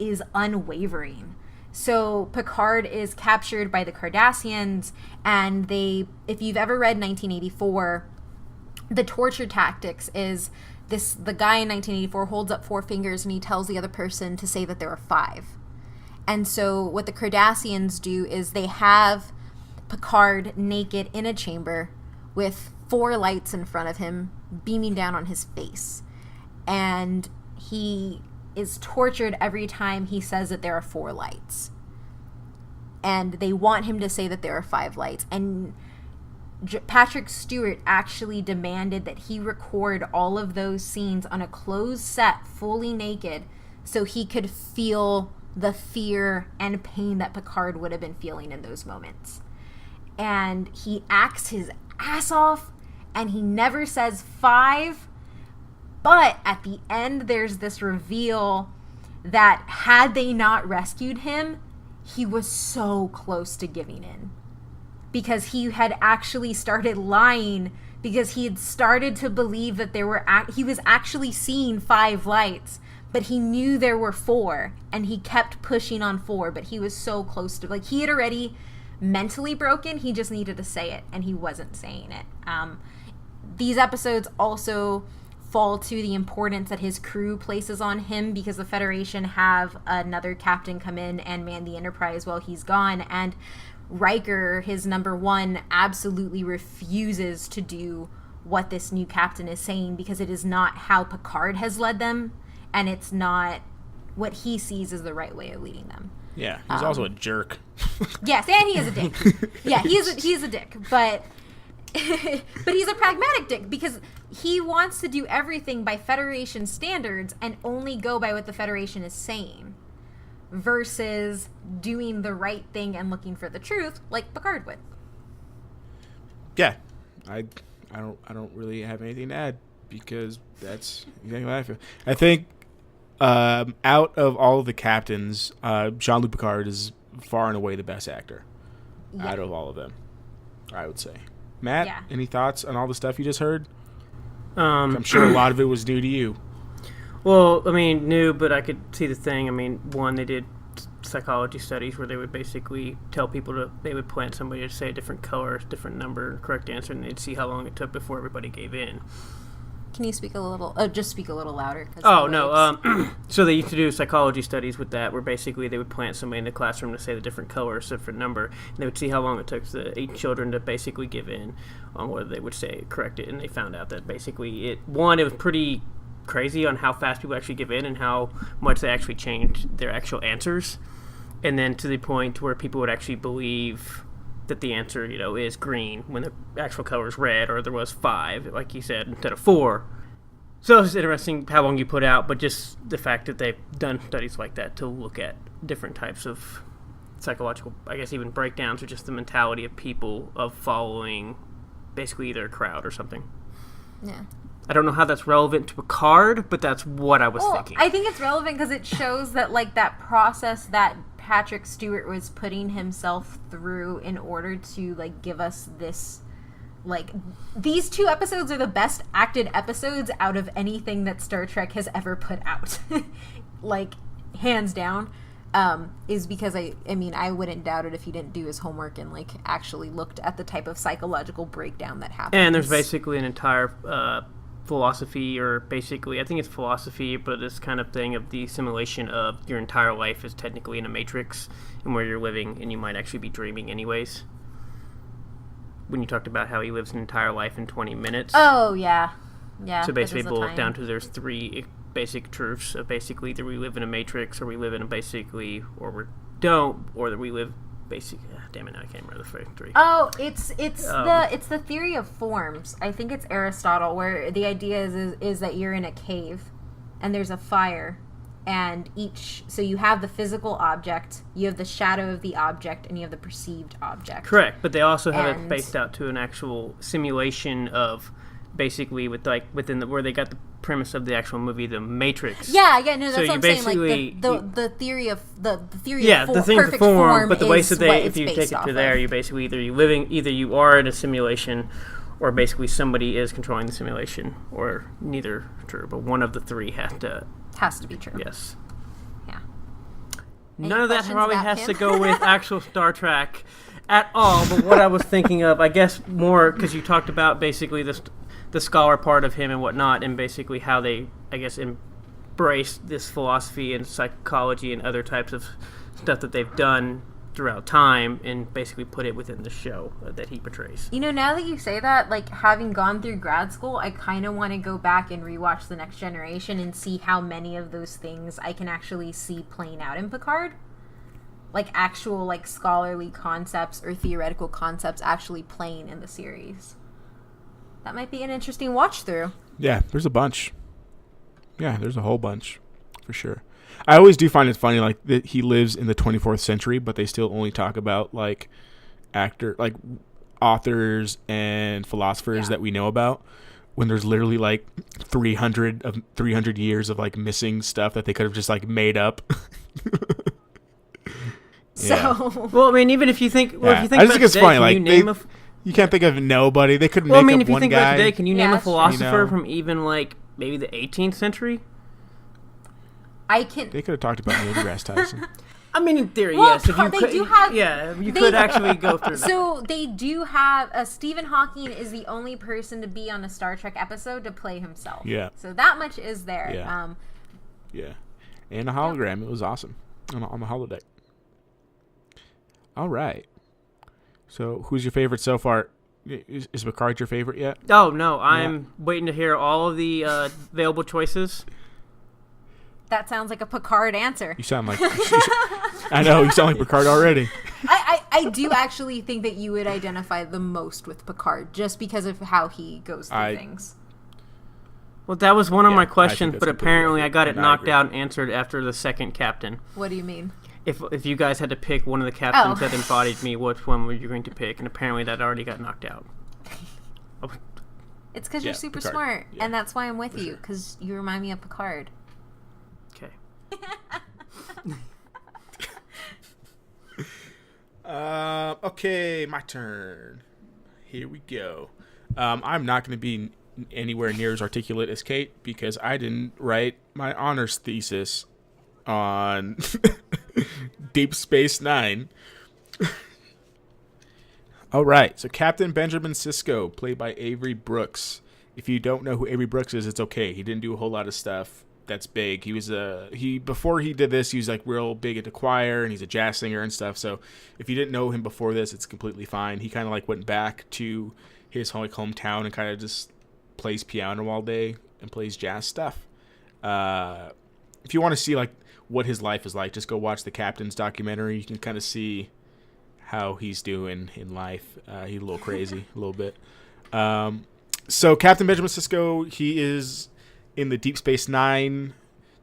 is unwavering. So Picard is captured by the Cardassians, and if you've ever read 1984, the torture tactics is the guy in 1984 holds up 4 fingers and he tells the other person to say that there are 5. And so what the Cardassians do is they have Picard naked in a chamber with 4 lights in front of him beaming down on his face. And he is tortured every time he says that there are 4 lights. And they want him to say that there are 5 lights. And Patrick Stewart actually demanded that he record all of those scenes on a closed set, fully naked, so he could feel the fear and pain that Picard would have been feeling in those moments. And he acts his ass off, and he never says 5, but at the end there's this reveal that had they not rescued him, he was so close to giving in. Because he had actually started lying, because he had started to believe that he was actually seeing 5 lights, but he knew there were 4, and he kept pushing on 4, but he was so close to, he had already mentally broken, he just needed to say it, and he wasn't saying it. These episodes also fall to the importance that his crew places on him, because the Federation have another captain come in and man the Enterprise while he's gone, and Riker, his number 1, absolutely refuses to do what this new captain is saying, because it is not how Picard has led them, and it's not what he sees as the right way of leading them. Yeah, he's also a jerk. Yes, and he is a dick. Yeah, he's a dick, but but he's a pragmatic dick, because he wants to do everything by Federation standards and only go by what the Federation is saying, versus doing the right thing and looking for the truth like Picard would. Yeah, I don't really have anything to add, because that's exactly what I feel. I think out of all of the captains, Jean-Luc Picard is far and away the best actor out of all of them, I would say. Matt, any thoughts on all the stuff you just heard? I'm sure a lot of it was new to you. Well, I mean, new, but I could see the thing. I mean, one, they did psychology studies where they would basically tell people they would plant somebody to say a different color, different number, correct answer, and they'd see how long it took before everybody gave in. Can you speak a little? Just speak a little louder. Oh no. So they used to do psychology studies with that, where basically they would plant somebody in the classroom to say the different colors, different number, and they would see how long it took the 8 children to basically give in on whether they would say correct it, and they found out that basically it was pretty crazy on how fast people actually give in and how much they actually changed their actual answers, and then to the point where people would actually believe that the answer, is green when the actual color is red, or there was 5, like you said, instead of 4. So it's interesting how long you put out, but just the fact that they've done studies like that to look at different types of psychological, I guess, even breakdowns, or just the mentality of people of following basically either a crowd or something. Yeah. I don't know how that's relevant to a card, but that's what I was thinking. I think it's relevant because it shows that, like, that process that Patrick Stewart was putting himself through in order to, like, give us this, like, these 2 episodes are the best acted episodes out of anything that Star Trek has ever put out. Like, hands down. Is because I mean, I wouldn't doubt it if he didn't do his homework and, like, actually looked at the type of psychological breakdown that happens. And there's basically an entire philosophy, or basically, I think it's philosophy, but this kind of thing of the simulation of your entire life is technically in a matrix, and where you're living, and you might actually be dreaming anyways. When you talked about how he lives an entire life in 20 minutes. Oh, yeah. Yeah. So basically, it boils down to there's 3 basic truths of basically either we live in a matrix, or we live in a basically, or we don't, or that we live basically. Damn it! Now I can't remember the 3. Oh, it's the theory of forms. I think it's Aristotle, where the idea is that you're in a cave, and there's a fire, and so you have the physical object, you have the shadow of the object, and you have the perceived object. Correct, but they also have it based out to an actual simulation of basically within where they got the premise of the actual movie, The Matrix. Yeah, no, that's what I'm saying. Like the theory of the theory of the perfect form, but the way that if you take it to there, you basically either you are in a simulation, or basically somebody is controlling the simulation, or neither true, but one of the 3 has to be true. Yes. Yeah. None of that probably has to go with actual Star Trek at all, but what I was thinking of, I guess, more because you talked about basically the scholar part of him and whatnot, and basically how they, I guess, embrace this philosophy and psychology and other types of stuff that they've done throughout time, and basically put it within the show that he portrays. Now that you say that, like, having gone through grad school, I kind of want to go back and rewatch The Next Generation and see how many of those things I can actually see playing out in Picard. Like, actual, like, scholarly concepts or theoretical concepts actually playing in the series. That might be an interesting watch through. Yeah, there's a bunch. Yeah, there's a whole bunch, for sure. I always do find it funny, like, that he lives in the 24th century, but they still only talk about, like, authors and philosophers that we know about, when there's literally, like, 300 years of, like, missing stuff that they could have just, like, made up. So, well, I mean, even if you think, I just think it's funny, like, you can't think of nobody. They could make up one guy. Well, I mean, if you think about today, can you name a philosopher from even, like, maybe the 18th century? I can. They could have talked about Neil deGrasse Tyson. I mean, in theory, yes. They do have. Yeah, you could actually go through that. So they do have. Stephen Hawking is the only person to be on a Star Trek episode to play himself. Yeah. So that much is there. Yeah. Yeah. And a hologram. It was awesome on the holodeck. All right. So, who's your favorite so far? Is Picard your favorite yet? Oh, no. I'm waiting to hear all of the available choices. That sounds like a Picard answer. You sound like... I know, you sound like Picard already. I do actually think that you would identify the most with Picard, just because of how he goes through things. Well, that was one of my questions, but apparently I got it knocked out and answered after the second captain. What do you mean? If you guys had to pick one of the captains that embodied me, which one were you going to pick? And apparently that already got knocked out. It's because you're super smart, and that's why I'm with you, because you remind me of Picard. Okay. Okay, my turn. Here we go. I'm not going to be anywhere near as articulate as Kate, because I didn't write my honors thesis on Deep Space Nine. All right, so Captain Benjamin Sisko, played by Avery Brooks, if you don't know who Avery Brooks is, it's okay. He didn't do a whole lot of stuff that's big. He was before he did this, he was like real big into choir, and he's a jazz singer and stuff. So if you didn't know him before this, it's completely fine. He kind of like went back to his hometown and kind of just plays piano all day and plays jazz stuff. If you want to see like what his life is like, just go watch the Captain's documentary. You can kind of see how he's doing in life. He's a little crazy, a little bit. So Captain Benjamin Sisko, he is in the Deep Space Nine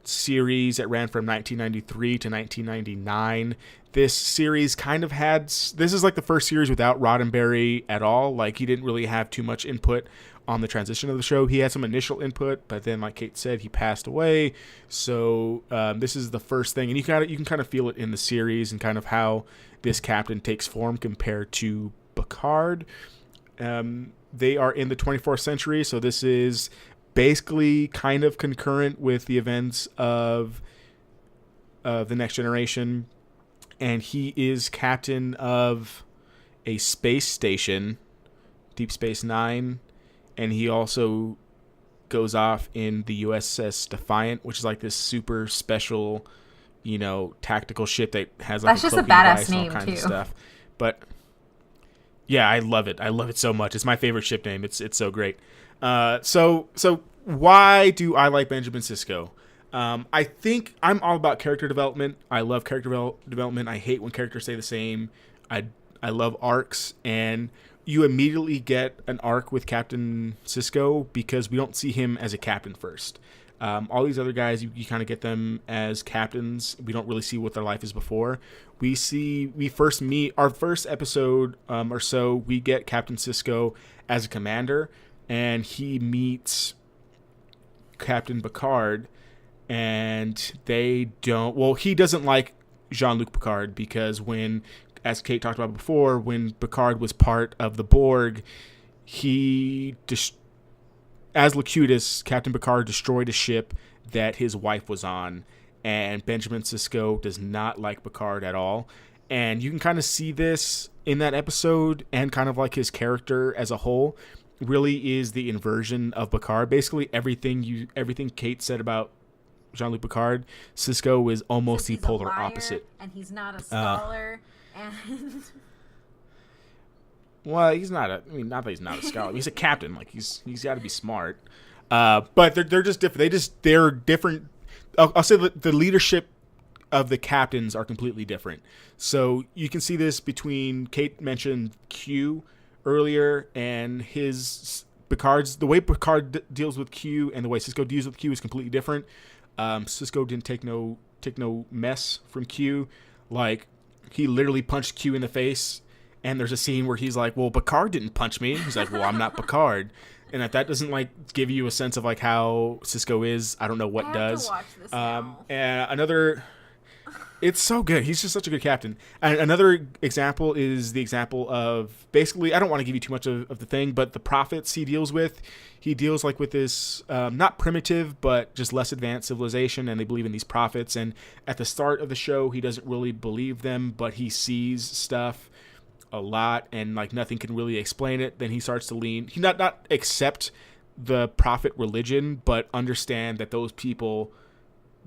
series that ran from 1993 to 1999. This series kind of this is like the first series without Roddenberry at all. Like, he didn't really have too much input on the transition of the show. He had some initial input, but then, like Kate said, he passed away. So this is the first thing, and you can kind of feel it in the series and kind of how this captain takes form compared to Picard. They are in the 24th century, so this is basically kind of concurrent with the events of the Next Generation, and he is captain of a space station, Deep Space Nine, and he also goes off in the USS Defiant, which is like this super special, tactical ship that has like that's just a badass name too. Of stuff. But yeah, I love it. I love it so much. It's my favorite ship name. It's so great. So why do I like Benjamin Sisko? I think I'm all about character development. I love character development. I hate when characters stay the same. I love arcs, and you immediately get an arc with Captain Sisko because we don't see him as a captain first. All these other guys, you kind of get them as captains. We don't really see what their life is before. We first meet, our first episode or so, we get Captain Sisko as a commander, and he meets Captain Picard, and he doesn't like Jean-Luc Picard because as Kate talked about before, when Picard was part of the Borg, as Locutus, Captain Picard destroyed a ship that his wife was on, and Benjamin Sisko does not like Picard at all. And you can kind of see this in that episode, and kind of like his character as a whole really is the inversion of Picard. Basically, everything Kate said about Jean-Luc Picard, Sisko is almost the polar opposite. And he's not a scholar. And well, he's not not that he's not a scholar. He's a captain. Like, he's got to be smart. But they're just different. They're different. I'll say the leadership of the captains are completely different. So you can see this between, Kate mentioned Q earlier, and the way Picard deals with Q and the way Sisko deals with Q is completely different. Sisko didn't take no mess from Q. Like, he literally punched Q in the face, and there's a scene where he's like, well, Picard didn't punch me. He's like, well, I'm not Picard. And if that doesn't like give you a sense of like how Sisko is, I don't know what does. To watch this now. And it's so good. He's just such a good captain. And another example is the example of, basically, I don't want to give you too much of the thing, but the prophets he deals with like with this not primitive but just less advanced civilization, and they believe in these prophets. And at the start of the show, he doesn't really believe them, but he sees stuff a lot, and like nothing can really explain it. Then he starts to he not accept the prophet religion, but understand that those people,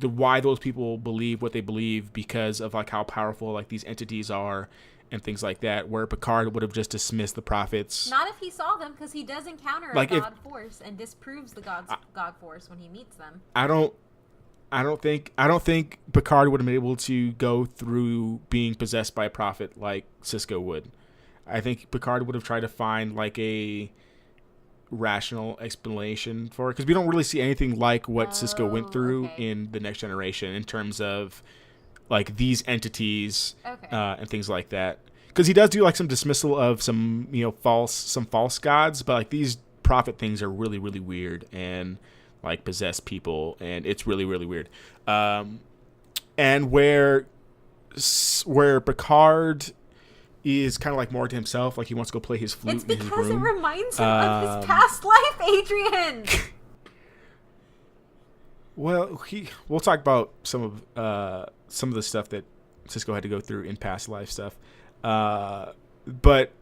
why those people believe what they believe, because of like how powerful like these entities are and things like that, where Picard would have just dismissed the prophets. Not if he saw them, because he does encounter a god force and disproves the god force when he meets them. I don't think Picard would have been able to go through being possessed by a prophet like Sisko would. I think Picard would have tried to find like a rational explanation for it, because we don't really see anything like what Sisko went through in the Next Generation in terms of like these entities and things like that. Because he does do like some dismissal of some false gods, but like these prophet things are really, really weird and like possess people, and it's really, really weird. And where Picard is kind of like more to himself, like he wants to go play his flute in his room. It's because it reminds him of his past life, Adrian. Well, we'll talk about some of the stuff that Sisko had to go through in past life stuff. But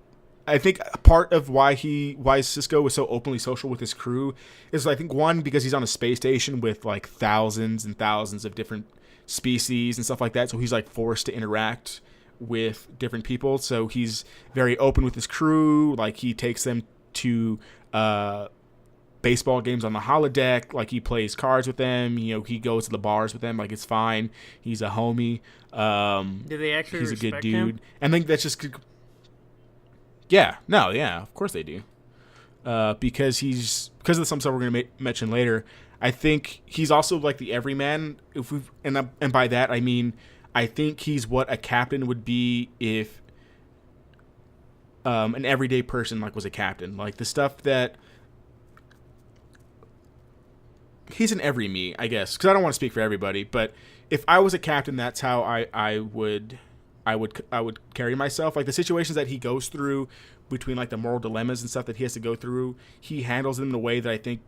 I think part of why Sisko was so openly social with his crew is, I think, one, because he's on a space station with like thousands and thousands of different species and stuff like that, so he's like forced to interact with different people. So he's very open with his crew. Like, he takes them to baseball games on the holodeck. Like, he plays cards with them. You know, he goes to the bars with them. Like, it's fine. He's a homie. Do they actually he's a respect good dude. him? And I think that's just... Yeah. No, yeah. Of course they do. Because of some stuff we're going to mention later, I think he's also like the everyman. And by that, I mean, I think he's what a captain would be if an everyday person like was a captain. Like, the stuff that... He's an every me, I guess, because I don't want to speak for everybody, but if I was a captain, that's how I would carry myself. Like, the situations that he goes through between like the moral dilemmas and stuff that he has to go through, he handles them in a way that I think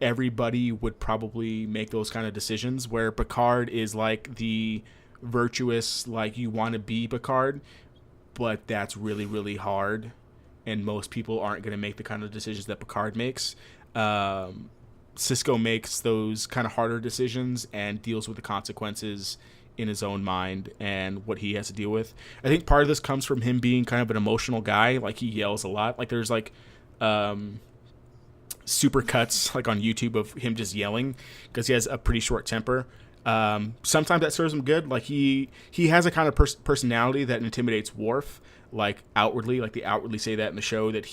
everybody would probably make those kind of decisions, where Picard is like the virtuous, like, you want to be Picard, but that's really, really hard, and most people aren't going to make the kind of decisions that Picard makes. Sisko makes those kind of harder decisions and deals with the consequences in his own mind and what he has to deal with. I think part of this comes from him being kind of an emotional guy. Like, he yells a lot. Like, there's like super cuts like on YouTube of him just yelling because he has a pretty short temper. Sometimes that serves him good. Like, he has a kind of personality that intimidates Worf. Like, outwardly, like they outwardly say that in the show, that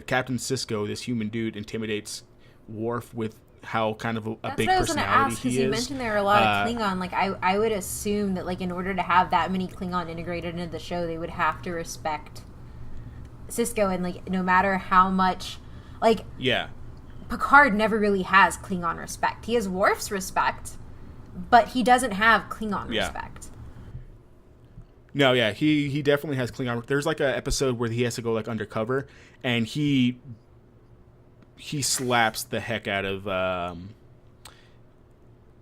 Captain Sisko, this human dude, intimidates Worf with how kind of a big personality he is. That's what I was going to ask, because you mentioned there are a lot of Klingon. Like, I would assume that, like, in order to have that many Klingon integrated into the show, they would have to respect Sisko, and, like, no matter how much, like... Yeah. Picard never really has Klingon respect. He has Worf's respect, but he doesn't have Klingon respect. No, yeah, he definitely has Klingon. There's like an episode where he has to go like undercover, and he slaps the heck out of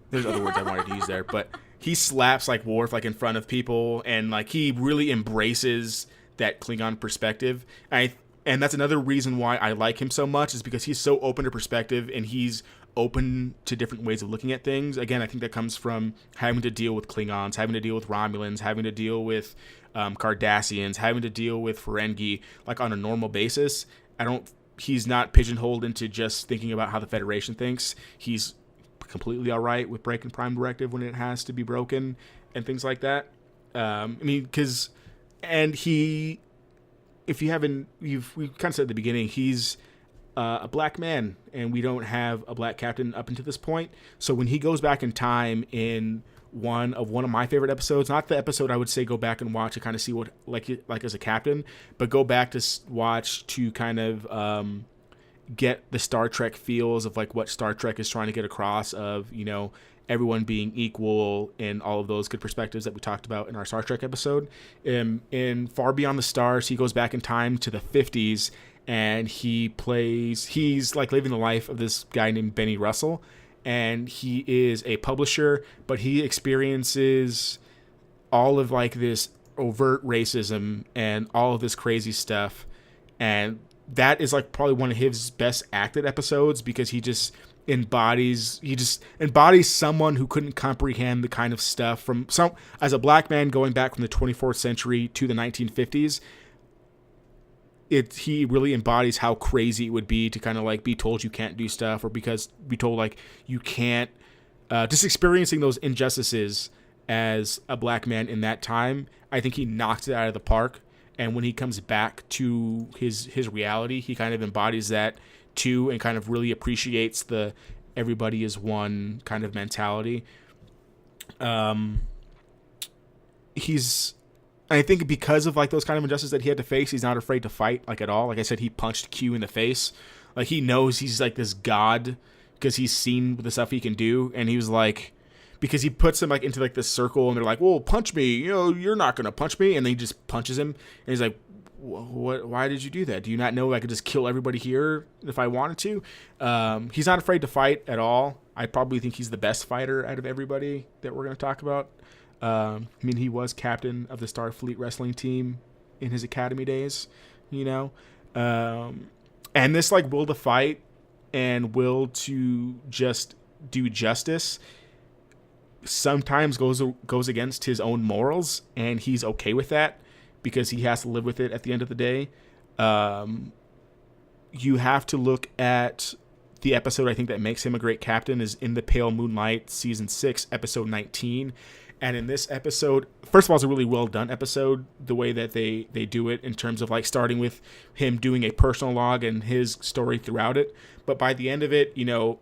there's other words I wanted to use there, but he slaps like Worf like in front of people, and like he really embraces that Klingon perspective. And that's another reason why I like him so much, is because he's so open to perspective and he's open to different ways of looking at things. Again, I think that comes from having to deal with Klingons, having to deal with Romulans, having to deal with Cardassians, having to deal with Ferengi, like on a normal basis. He's not pigeonholed into just thinking about how the Federation thinks. He's completely all right with breaking Prime Directive when it has to be broken and things like that. If you haven't, we kind of said at the beginning, he's a black man, and we don't have a black captain up until this point. So when he goes back in time in one of my favorite episodes, not the episode I would say go back and watch to kind of see what like as a captain, but go back to watch to kind of get the Star Trek feels of like what Star Trek is trying to get across, of, you know, everyone being equal and all of those good perspectives that we talked about in our Star Trek episode. In Far Beyond the Stars, he goes back in time to the 50s, and he's like living the life of this guy named Benny Russell, and he is a publisher, but he experiences all of like this overt racism and all of this crazy stuff, and that is like probably one of his best acted episodes, because he just embodies someone who couldn't comprehend the kind of stuff as a black man going back from the 24th century to the 1950s. He really embodies how crazy it would be to kind of like be told you can't do stuff, or because be told like you can't, just experiencing those injustices as a black man in that time. I think he knocks it out of the park. And when he comes back to his reality, he kind of embodies that too, and kind of really appreciates the everybody is one kind of mentality. I think because of like those kind of injustices that he had to face, he's not afraid to fight like at all. Like I said, he punched Q in the face. Like he knows he's like this god because he's seen the stuff he can do, and he was like, because he puts him like into like this circle, and they're like, "Well, punch me. You know, you're not gonna punch me," and then he just punches him, and he's like, "What? Why did you do that? Do you not know I could just kill everybody here if I wanted to?" He's not afraid to fight at all. I probably think he's the best fighter out of everybody that we're gonna talk about. He was captain of the Starfleet wrestling team in his academy days. you know, and this like will to fight and will to just do justice sometimes goes against his own morals, and he's okay with that because he has to live with it at the end of the day. You have to look at the episode I think that makes him a great captain is In the Pale Moonlight, season 6, episode 19. And in this episode, first of all, it's a really well done episode, the way that they do it in terms of like starting with him doing a personal log and his story throughout it. But by the end of it, you know,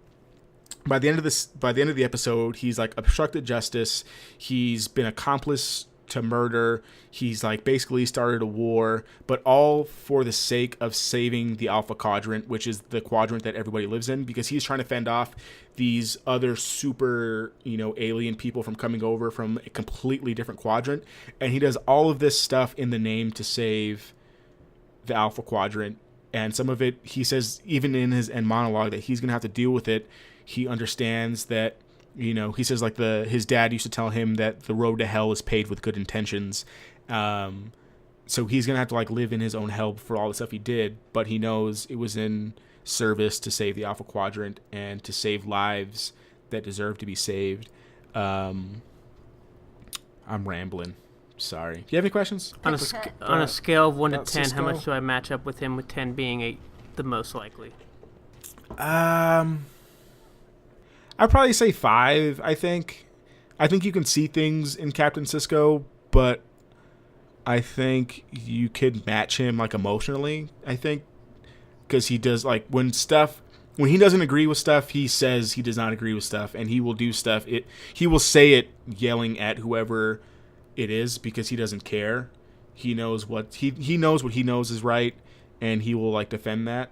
by the end of the episode, he's like obstructed justice. He's been accomplice to murder. He's like basically started a war, but all for the sake of saving the Alpha Quadrant, which is the quadrant that everybody lives in, because he's trying to fend off these other super, you know, alien people from coming over from a completely different quadrant. And he does all of this stuff in the name to save the Alpha Quadrant. And some of it, he says, even in his end monologue, that he's going to have to deal with it. He understands that, you know, he says like his dad used to tell him that the road to hell is paved with good intentions. So he's going to have to like live in his own hell for all the stuff he did, but he knows it was in service to save the Alpha Quadrant and to save lives that deserve to be saved. I'm rambling. Sorry. Do you have any questions? On a scale of 1 to 10, Cisco? how much do I match up with him, with 10 being the most likely? I'd probably say 5, I think. I think you can see things in Captain Sisko, but I think you could match him, like, emotionally, I think. Because he does, like, when he doesn't agree with stuff, he says he does not agree with stuff, and he will do stuff. He will say it yelling at whoever it is because he doesn't care. He knows what he knows what he knows is right, and he will, like, defend that.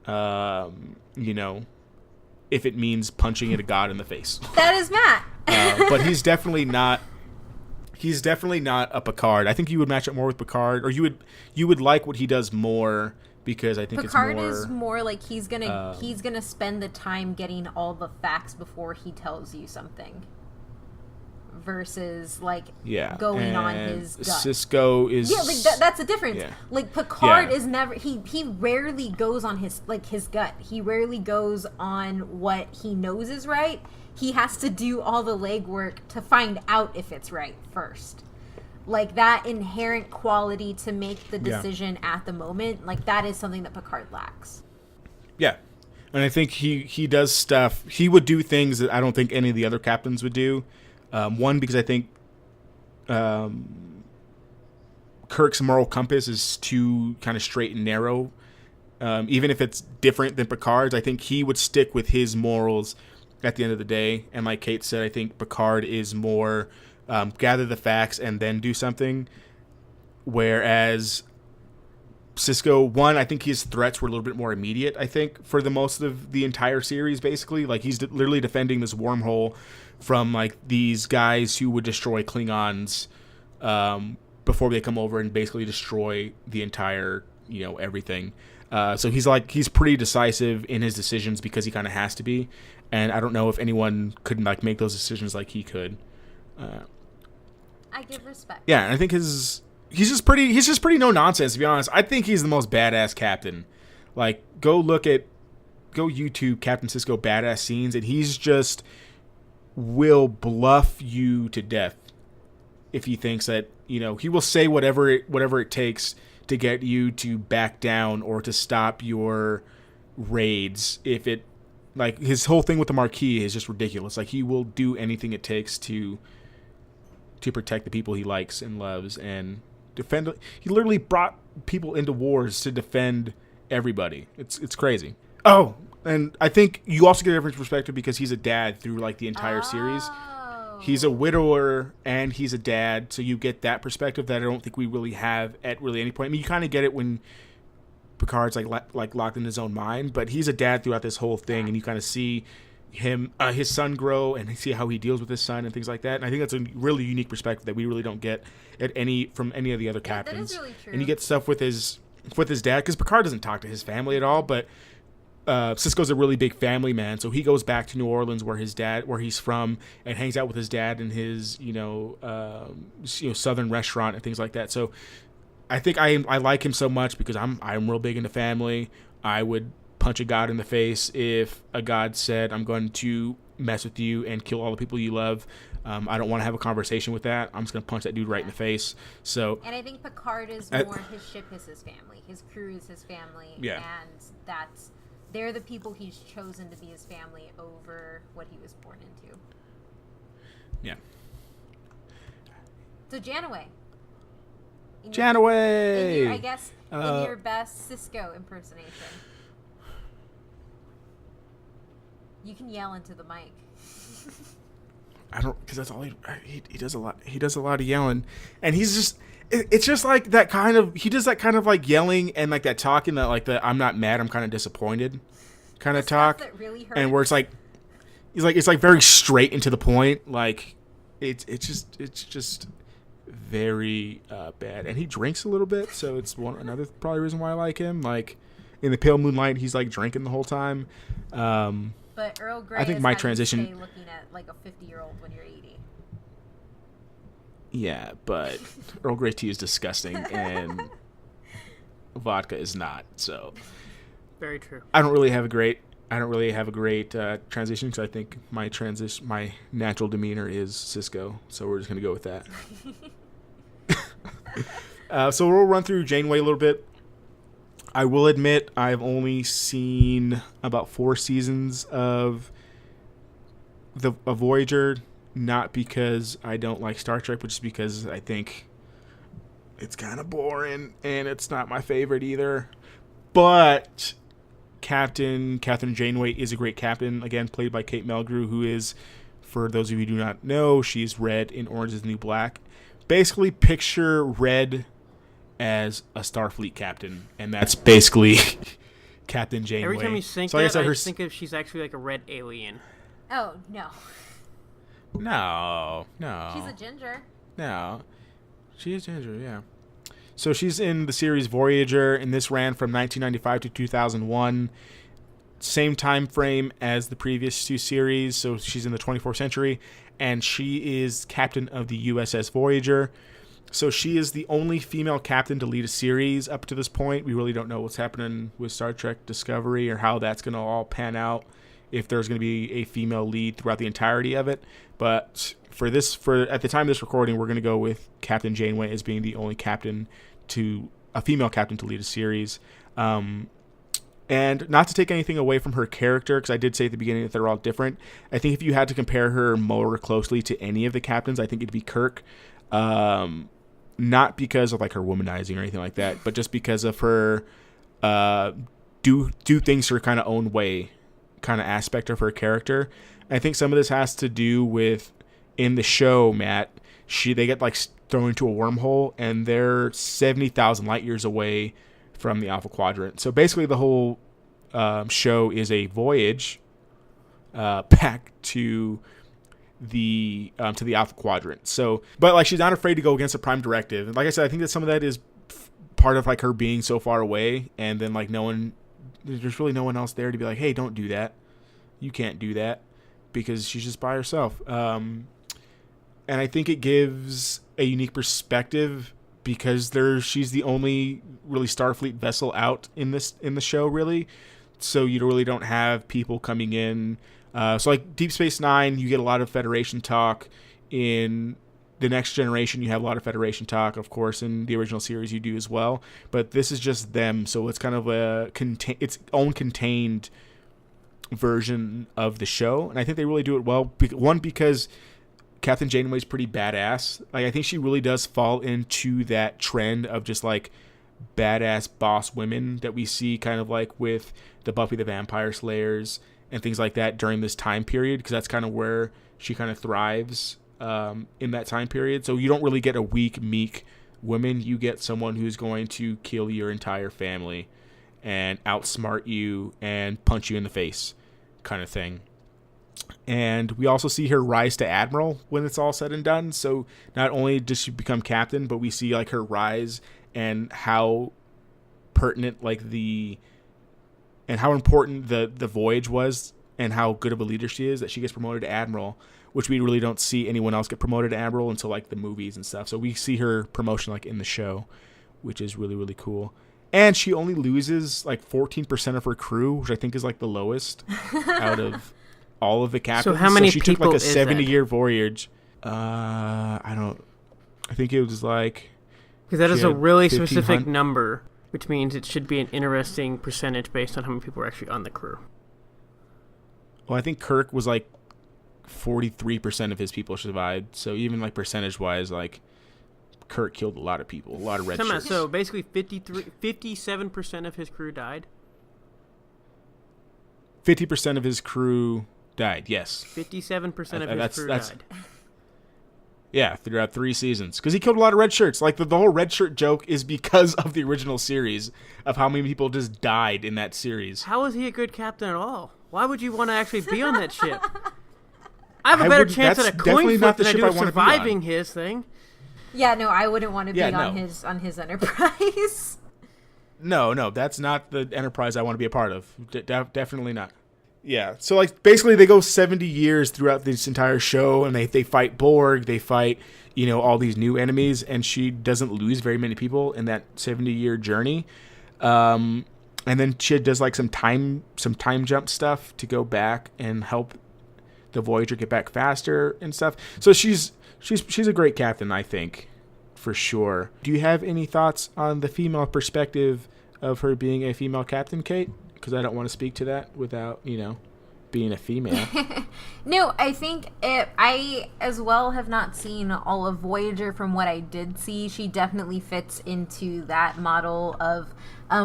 You know, if it means punching at a god in the face. That is Matt. But he's definitely not a Picard. I think you would match up more with Picard, or you would like what he does more, because I think Picard it's more... is more like he's gonna spend the time getting all the facts before he tells you something, versus like going on his gut. Sisko is that's the difference. Yeah. Like Picard is never he rarely goes on his gut. He rarely goes on what he knows is right. He has to do all the legwork to find out if it's right first. Like that inherent quality to make the decision at the moment, like that is something that Picard lacks. Yeah. And I think he does stuff. He would do things that I don't think any of the other captains would do. One, because I think Kirk's moral compass is too kind of straight and narrow. Even if it's different than Picard's, I think he would stick with his morals at the end of the day. And like Kate said, I think Picard is more gather the facts and then do something. Whereas Sisko, one, I think his threats were a little bit more immediate, I think, for the most of the entire series, basically. Like, he's literally defending this wormhole from, like, these guys who would destroy Klingons before they come over and basically destroy the entire, you know, everything. So he's pretty decisive in his decisions because he kind of has to be. And I don't know if anyone could, like, make those decisions like he could. I give respect. Yeah, and I think he's just pretty no nonsense, to be honest. I think he's the most badass captain. Like, go YouTube Captain Sisko badass scenes, and he's just will bluff you to death if he thinks that, you know, he will say whatever it takes to get you to back down or to stop your raids. If it, like, his whole thing with the Marquis is just ridiculous. Like, he will do anything it takes to protect the people he likes and loves and defend. He literally brought people into wars to defend everybody. It's crazy. Oh, and I think you also get a different perspective because he's a dad through, like, the entire series. He's a widower and he's a dad, so you get that perspective that I don't think we really have at really any point. I mean, you kind of get it when Picard's like locked in his own mind, but he's a dad throughout this whole thing, and you kind of see him, his son grow, and see how he deals with his son and things like that. And I think that's a really unique perspective that we really don't get from any of the other captains. That is really true. And you get stuff with his dad, because Picard doesn't talk to his family at all, but Sisko's a really big family man, so he goes back to New Orleans where he's from, and hangs out with his dad in his southern restaurant and things like that. So I think I like him so much because I'm real big into family. I would punch a god in the face if a god said, I'm going to mess with you and kill all the people you love. I don't want to have a conversation with that. I'm just going to punch that dude right in the face. So, and I think Picard is more his ship is his family. His crew is his family. Yeah. And they're the people he's chosen to be his family over what he was born into. Yeah. So Janaway. Janaway! I guess in your best Cisco impersonation. You can yell into the mic. I don't, because that's all he does a lot. He does a lot of yelling, and he's just. It's just like that kind of. He does that kind of like yelling and like that talking that like the I'm not mad, I'm kind of disappointed, kind of talk. That really hurts. And where it's like it's like very straight and to the point. Like it's just very bad. And he drinks a little bit, so it's another probably reason why I like him. Like in the pale moonlight, he's like drinking the whole time. But Earl Grey, I think my transition. Stay looking at like a 50-year-old when you're 80. Yeah, but Earl Grey tea is disgusting, and vodka is not. So very true. I don't really have a great transition because I think my natural demeanor is Cisco. So we're just gonna go with that. So we'll run through Janeway a little bit. I will admit I've only seen about 4 seasons of Voyager. Not because I don't like Star Trek, but just because I think it's kind of boring and it's not my favorite either. But Catherine Janeway is a great captain, again, played by Kate Mulgrew, who is, for those of you who do not know, she's Red in Orange is the New Black. Basically, picture Red as a Starfleet captain, and that's basically Captain Janeway. Every time you think I think of she's actually like a red alien. Oh, no. No. She's a ginger. No. She is ginger, yeah. So she's in the series Voyager, and this ran from 1995 to 2001. Same time frame as the previous 2 series, so she's in the 24th century, and she is captain of the USS Voyager. So she is the only female captain to lead a series up to this point. We really don't know what's happening with Star Trek Discovery or how that's going to all pan out, if there's going to be a female lead throughout the entirety of it. But for at the time of this recording, we're going to go with Captain Janeway as being the only a female captain to lead a series. And not to take anything away from her character, because I did say at the beginning that they're all different. I think if you had to compare her more closely to any of the captains, I think it'd be Kirk. Not because of like her womanizing or anything like that, but just because of her do things her kind of own way kind of aspect of her character. I think some of this has to do with, in the show, Matt, they get like thrown into a wormhole and they're 70,000 light years away from the Alpha Quadrant. So basically the whole show is a voyage back to the Alpha Quadrant. So, but like she's not afraid to go against the Prime Directive. And like I said, I think that some of that is part of like her being so far away, and then like there's really no one else there to be like, hey, don't do that. You can't do that, because she's just by herself. And I think it gives a unique perspective because she's the only really Starfleet vessel out in the show, really. So you really don't have people coming in. So like Deep Space Nine, you get a lot of Federation talk. In the Next Generation, you have a lot of Federation talk. Of course, in the original series, you do as well. But this is just them, so it's kind of its own contained version of the show, and I think they really do it well. One, because Captain Janeway is pretty badass. Like I think she really does fall into that trend of just like badass boss women that we see kind of like with the Buffy the Vampire Slayers and things like that during this time period, because that's kind of where she kind of thrives in that time period. So you don't really get a weak, meek woman. You get someone who's going to kill your entire family and outsmart you and punch you in the face kind of thing. And we also see her rise to admiral when it's all said and done. So not only does she become captain, but we see like her rise and how pertinent and how important the voyage was, and how good of a leader she is, that she gets promoted to admiral, which we really don't see anyone else get promoted to admiral until like the movies and stuff. So we see her promotion like in the show, which is really, really cool. And she only loses like 14% of her crew, which I think is like the lowest out of all of the captains. So how many she people took like a is that? 70-year voyage. I think it was like... Because that is a really specific 1,500 number, which means it should be an interesting percentage based on how many people are actually on the crew. Well, I think Kirk was like 43% of his people survived. So even like percentage-wise, like... Kirk killed a lot of people, a lot of red shirts. So basically 57% of his crew died? 50% of his crew died, yes. 57% of his crew died. Yeah, throughout 3 seasons. Because he killed a lot of red shirts. Like, the whole red shirt joke is because of the original series, of how many people just died in that series. How is he a good captain at all? Why would you want to actually be on that ship? I have a better chance at a coin flip than I do of surviving his thing. Yeah, no, I wouldn't want to be on his Enterprise. No, that's not the Enterprise I want to be a part of. Definitely not. Yeah, so like basically they go 70 years throughout this entire show, and they fight Borg, they fight all these new enemies, and she doesn't lose very many people in that 70-year journey. And then she does like some time jump stuff to go back and help the Voyager get back faster and stuff. So she's a great captain, I think, for sure. Do you have any thoughts on the female perspective of her being a female captain, Kate? Because I don't want to speak to that without, being a female. No, I think I as well have not seen all of Voyager. From what I did see, she definitely fits into that model of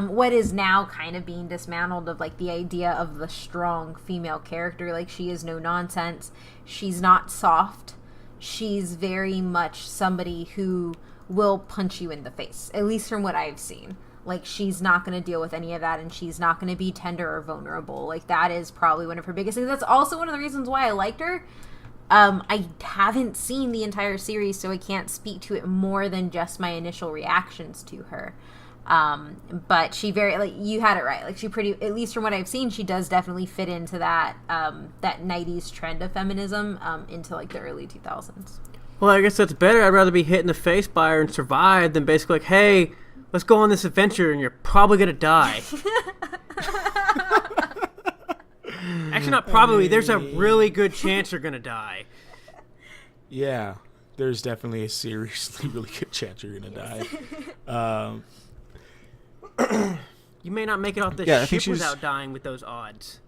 what is now kind of being dismantled, of like the idea of the strong female character. Like, she is no nonsense. She's not soft. She's very much somebody who will punch you in the face, at least from what I've seen. Like, she's not going to deal with any of that, and she's not going to be tender or vulnerable. Like, that is probably one of her biggest things. That's also one of the reasons why I liked her. I haven't seen the entire series, so I can't speak to it more than just my initial reactions to her. But she you had it right. Like, she at least from what I've seen, she does definitely fit into that 90s trend of feminism, into like the early 2000s. Well, I guess that's better. I'd rather be hit in the face by her and survive than basically like, hey, let's go on this adventure and you're probably going to die. Actually, not probably. There's a really good chance you're going to die. Yeah, there's definitely a seriously really good chance you're going to die. You may not make it off the ship without dying with those odds.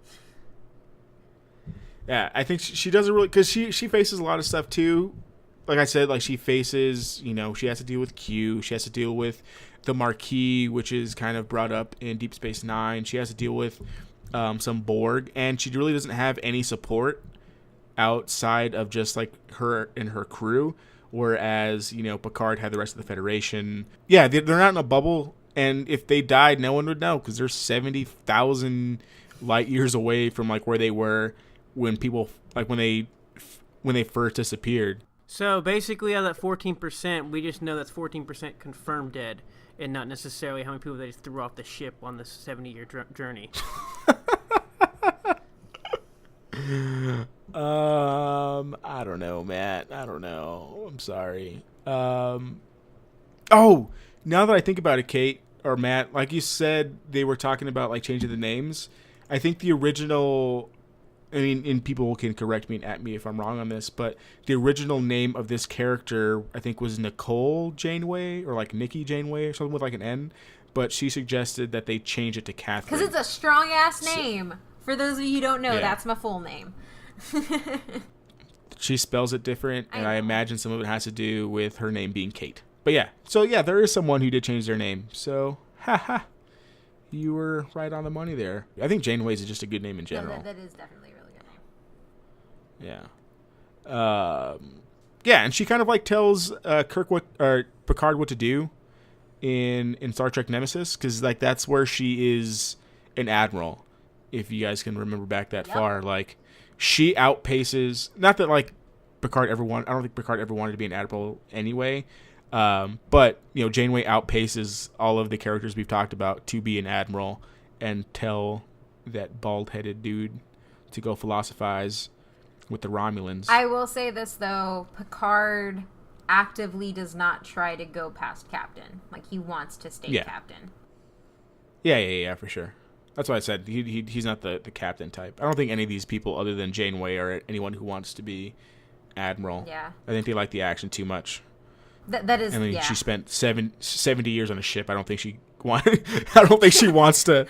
Yeah, I think she does it really, because she faces a lot of stuff too. Like I said, like she faces, she has to deal with Q. She has to deal with the Marquis, which is kind of brought up in Deep Space Nine. She has to deal with some Borg, and she really doesn't have any support outside of just like her and her crew. Whereas, Picard had the rest of the Federation. Yeah, they're not in a bubble, and if they died, no one would know, because they're 70,000 light years away from like where they were when people like when they first disappeared. So basically, out of that 14%, we just know that's 14% confirmed dead, and not necessarily how many people they just threw off the ship on this 70-year journey. I don't know, Matt. I don't know. I'm sorry. Oh, now that I think about it, Kate or Matt, like you said, they were talking about like changing the names. I think the original, and people can correct me and at me if I'm wrong on this, but the original name of this character, I think, was Nicole Janeway, or like Nikki Janeway, or something with like an N. But she suggested that they change it to Catherine. Because it's a strong ass name. For those of you who don't know, that's my full name. She spells it different, and I imagine some of it has to do with her name being Kate. But yeah, so yeah, there is someone who did change their name. So, haha, you were right on the money there. I think Janeway's is just a good name in general. Yeah, that is definitely a really good name. Yeah. Yeah, and she kind of like tells Picard what to do in Star Trek Nemesis, because like that's where she is an admiral. If you guys can remember back that far, like she outpaces. Not that like Picard ever wanted. I don't think Picard ever wanted to be an admiral anyway. But Janeway outpaces all of the characters we've talked about to be an admiral and tell that bald-headed dude to go philosophize with the Romulans. I will say this though, Picard actively does not try to go past captain. Like, he wants to stay captain. Yeah, for sure. That's why I said he's not the captain type. I don't think any of these people, other than Janeway, are anyone who wants to be admiral. Yeah. I think they like the action too much. That is. I mean, yeah. she spent 70 years on a ship. I don't think she wants to.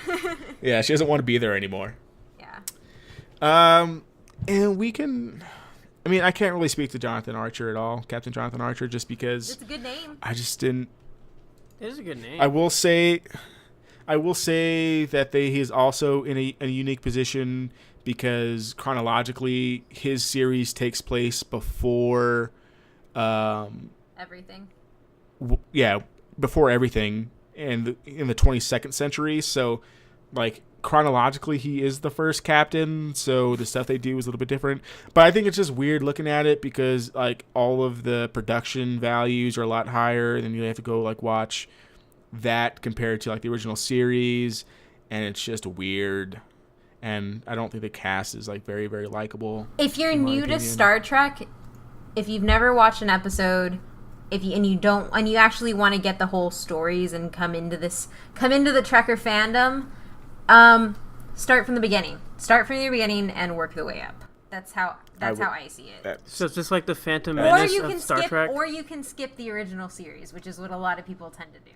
Yeah, she doesn't want to be there anymore. Yeah. And we can. I mean, I can't really speak to Jonathan Archer at all, Captain Jonathan Archer, just because It's a good name. I just didn't. It is a good name. I will say that he is also in a unique position because chronologically his series takes place before Everything. Before everything in the 22nd century. So, like, chronologically he is the first captain, so the stuff they do is a little bit different. But I think it's just weird looking at it because, like, all of the production values are a lot higher, and you have to go, like, watch that compared to, like, the original series, and it's just weird. And I don't think the cast is, like, very, very likable. If you're new to Star Trek, if you've never watched an episode, and you actually want to get the whole stories and come into the Trekker fandom, start from the beginning. Start from the beginning and work the way up. That's how I see it. So it's just like the Phantom Menace of Star Trek? Or you can skip the original series, which is what a lot of people tend to do.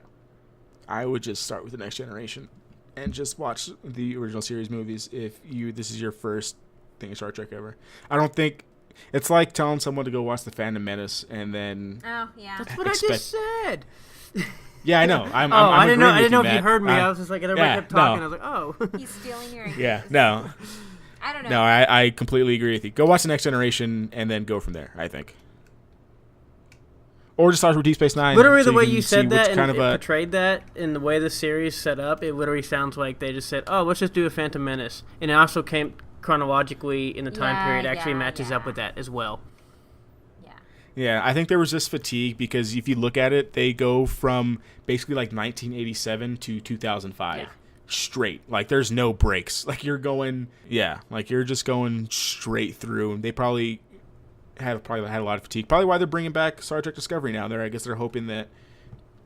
I would just start with the Next Generation and just watch the original series movies if this is your first thing of Star Trek ever. I don't think it's like telling someone to go watch the Phantom Menace and then. Oh yeah, that's what I just said. Yeah, I know. I didn't know if Matt. you heard me. I was just like, everybody kept talking. I was like, oh. He's stealing your ideas. Yeah, no. I don't know. No, I completely agree with you. Go watch the Next Generation and then go from there, I think. Or just start with Deep Space Nine. Literally, the way you said that and portrayed that, in the way the series set up, it literally sounds like they just said, "Oh, let's just do a Phantom Menace," and it also came chronologically in the time period. Actually, matches up with that as well. Yeah. Yeah, I think there was this fatigue because if you look at it, they go from basically like 1987 to 2005 straight. Like, there's no breaks. Like, you're just going straight through. And they probably had a lot of fatigue. Probably why they're bringing back Star Trek Discovery now. I guess they're hoping that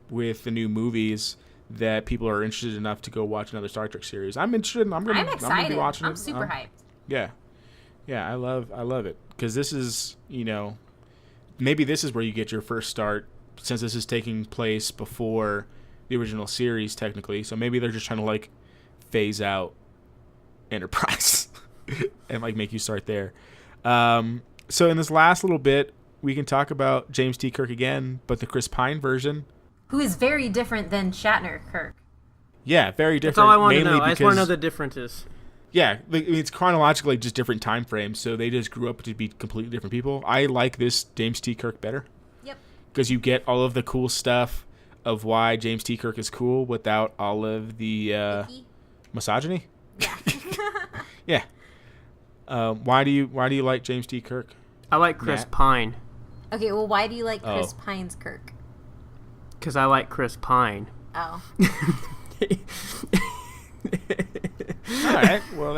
with the new movies that people are interested enough to go watch another Star Trek series. I'm interested. I'm excited. I'm gonna be watching it. I'm super hyped. Yeah, I love it because this is, maybe this is where you get your first start since this is taking place before the original series technically. So maybe they're just trying to like phase out Enterprise and like make you start there. So in this last little bit, we can talk about James T. Kirk again, but the Chris Pine version. Who is very different than Shatner Kirk. Yeah, very different. That's all I want to know. I just want to know the differences. Yeah, it's chronologically just different time frames, so they just grew up to be completely different people. I like this James T. Kirk better. Yep. Because you get all of the cool stuff of why James T. Kirk is cool without all of the misogyny. Yeah. Yeah. Why do you like James T. Kirk? I like Chris Pine. Okay, well, why do you like Chris Pine's Kirk? Because I like Chris Pine. Oh. All right. Well,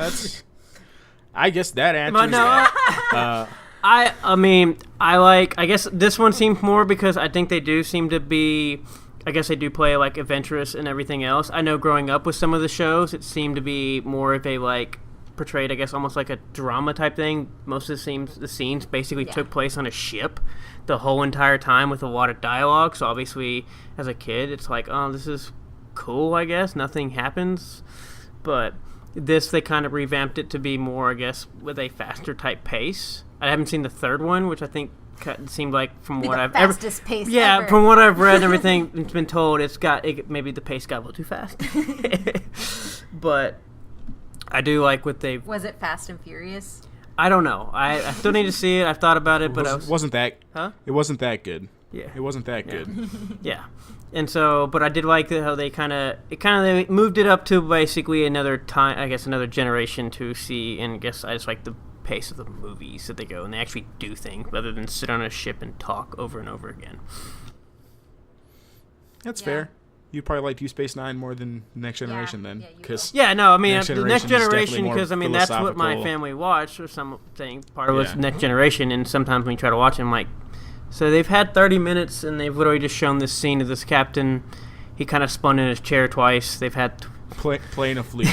I guess that answers that. I mean, I guess this one seems more because I think they do seem to be, I guess they do play like adventurous and everything else. I know growing up with some of the shows, it seemed to be more of a like portrayed, I guess, almost like a drama type thing. Most of the scenes basically took place on a ship the whole entire time with a lot of dialogue. So obviously, as a kid, it's like, oh, this is cool, I guess. Nothing happens. But this, they kind of revamped it to be more, I guess, with a faster type pace. I haven't seen the third one, which I think seemed like from what I've fastest pace yeah, ever. from what I've read and everything it's been told, maybe the pace got a little too fast. But I do like what they. Was it Fast and Furious? I don't know. I still need to see it. I've thought about it, but wasn't that. Huh? It wasn't that good. Yeah. It wasn't that good. Yeah. And so, but I did like how they they moved it up to basically another time, I guess, another generation to see, and I guess I just like the pace of the movies that they go and they actually do things rather than sit on a ship and talk over and over again. That's fair. You probably like Deep Space Nine more than Next Generation then. Yeah, no, I mean, the Next Generation, because, I mean, that's what my family watched or something. Part of it was Next Generation, and sometimes when you try to watch it, I'm like, So they've had 30 minutes, and they've literally just shown this scene of this captain. He kind of spun in his chair twice. They've had... Playing a flute.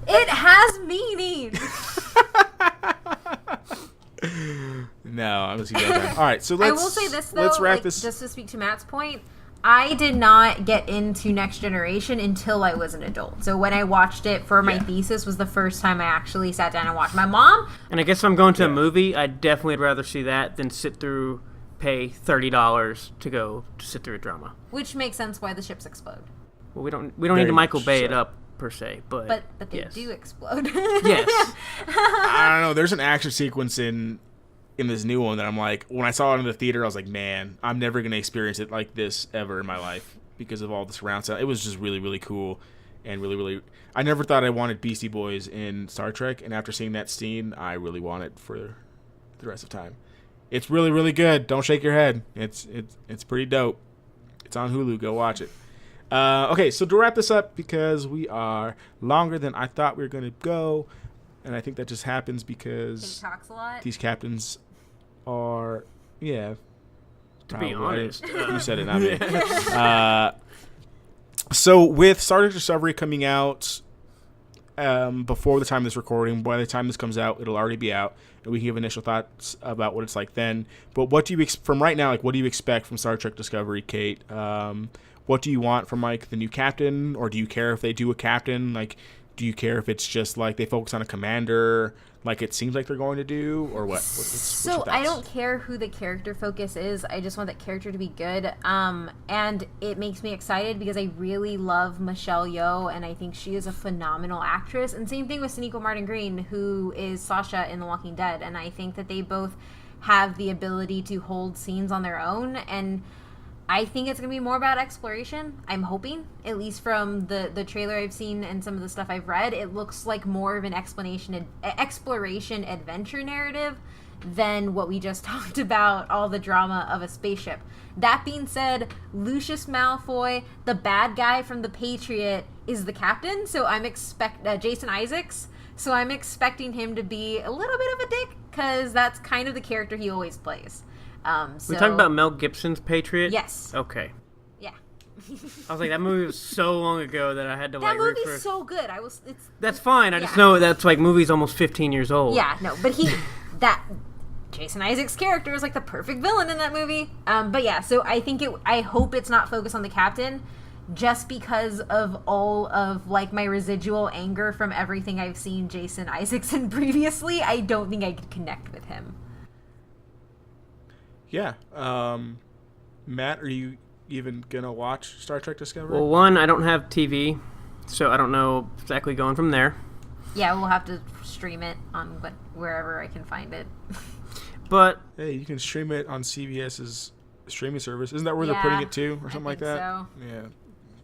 It has meaning. No, I'm just kidding. All right, so let's... I will say this, though. Let's wrap this... Just to speak to Matt's point, I did not get into Next Generation until I was an adult. So when I watched it for my thesis was the first time I actually sat down and watched. My mom... And I guess if I'm going to a movie, I'd definitely rather see that than pay $30 to go to sit through a drama. Which makes sense why the ships explode. Well, we don't need to Michael Bay it up per se, but they do explode. Yes. I don't know. There's an action sequence in this new one that I'm like, when I saw it in the theater, I was like, man, I'm never gonna experience it like this ever in my life because of all the surround sound. It was just really, really cool and really, really. I never thought I wanted Beastie Boys in Star Trek, and after seeing that scene, I really want it for the rest of time. It's really, really good. Don't shake your head. It's pretty dope. It's on Hulu. Go watch it. Okay, so to wrap this up, because we are longer than I thought we were going to go, and I think that just happens because He talks a lot. These captains are, yeah. To be honest. You said it, not me. So with Star Trek Discovery coming out before the time of this recording, by the time this comes out, it'll already be out, and we can give initial thoughts about what it's like then. But what do you from right now? Like, what do you expect from Star Trek Discovery, Kate? What do you want from like the new captain, or do you care if they do a captain? Like, do you care if it's just like they focus on a commander, like it seems like they're going to do, or what? What's your thoughts? I don't care who the character focus is. I just want that character to be good. And it makes me excited because I really love Michelle Yeoh, and I think she is a phenomenal actress. And same thing with Sonequa Martin Green, who is Sasha in The Walking Dead. And I think that they both have the ability to hold scenes on their own. And I think it's going to be more about exploration. I'm hoping, at least from the trailer I've seen and some of the stuff I've read, it looks like more of an exploration adventure narrative than what we just talked about, all the drama of a spaceship. That being said, Lucius Malfoy, the bad guy from The Patriot, is the captain, so I'm Jason Isaacs, so I'm expecting him to be a little bit of a dick, because that's kind of the character he always plays. We talking about Mel Gibson's Patriot? Yes. Okay. Yeah. I was like, that movie was so long ago that I had to that root for. That movie's so good. That's fine. I just know that's like movie's almost 15 years old. Yeah, no, but Jason Isaacs' character is like the perfect villain in that movie. But yeah, so I hope it's not focused on the captain, just because of all of like my residual anger from everything I've seen Jason Isaacs in previously. I don't think I could connect with him. Yeah. Matt, are you even going to watch Star Trek Discovery? Well, one, I don't have TV, so I don't know exactly going from there. Yeah, we'll have to stream it on wherever I can find it. But hey, you can stream it on CBS's streaming service. Isn't that where they're putting it to, or something like that? So. Yeah.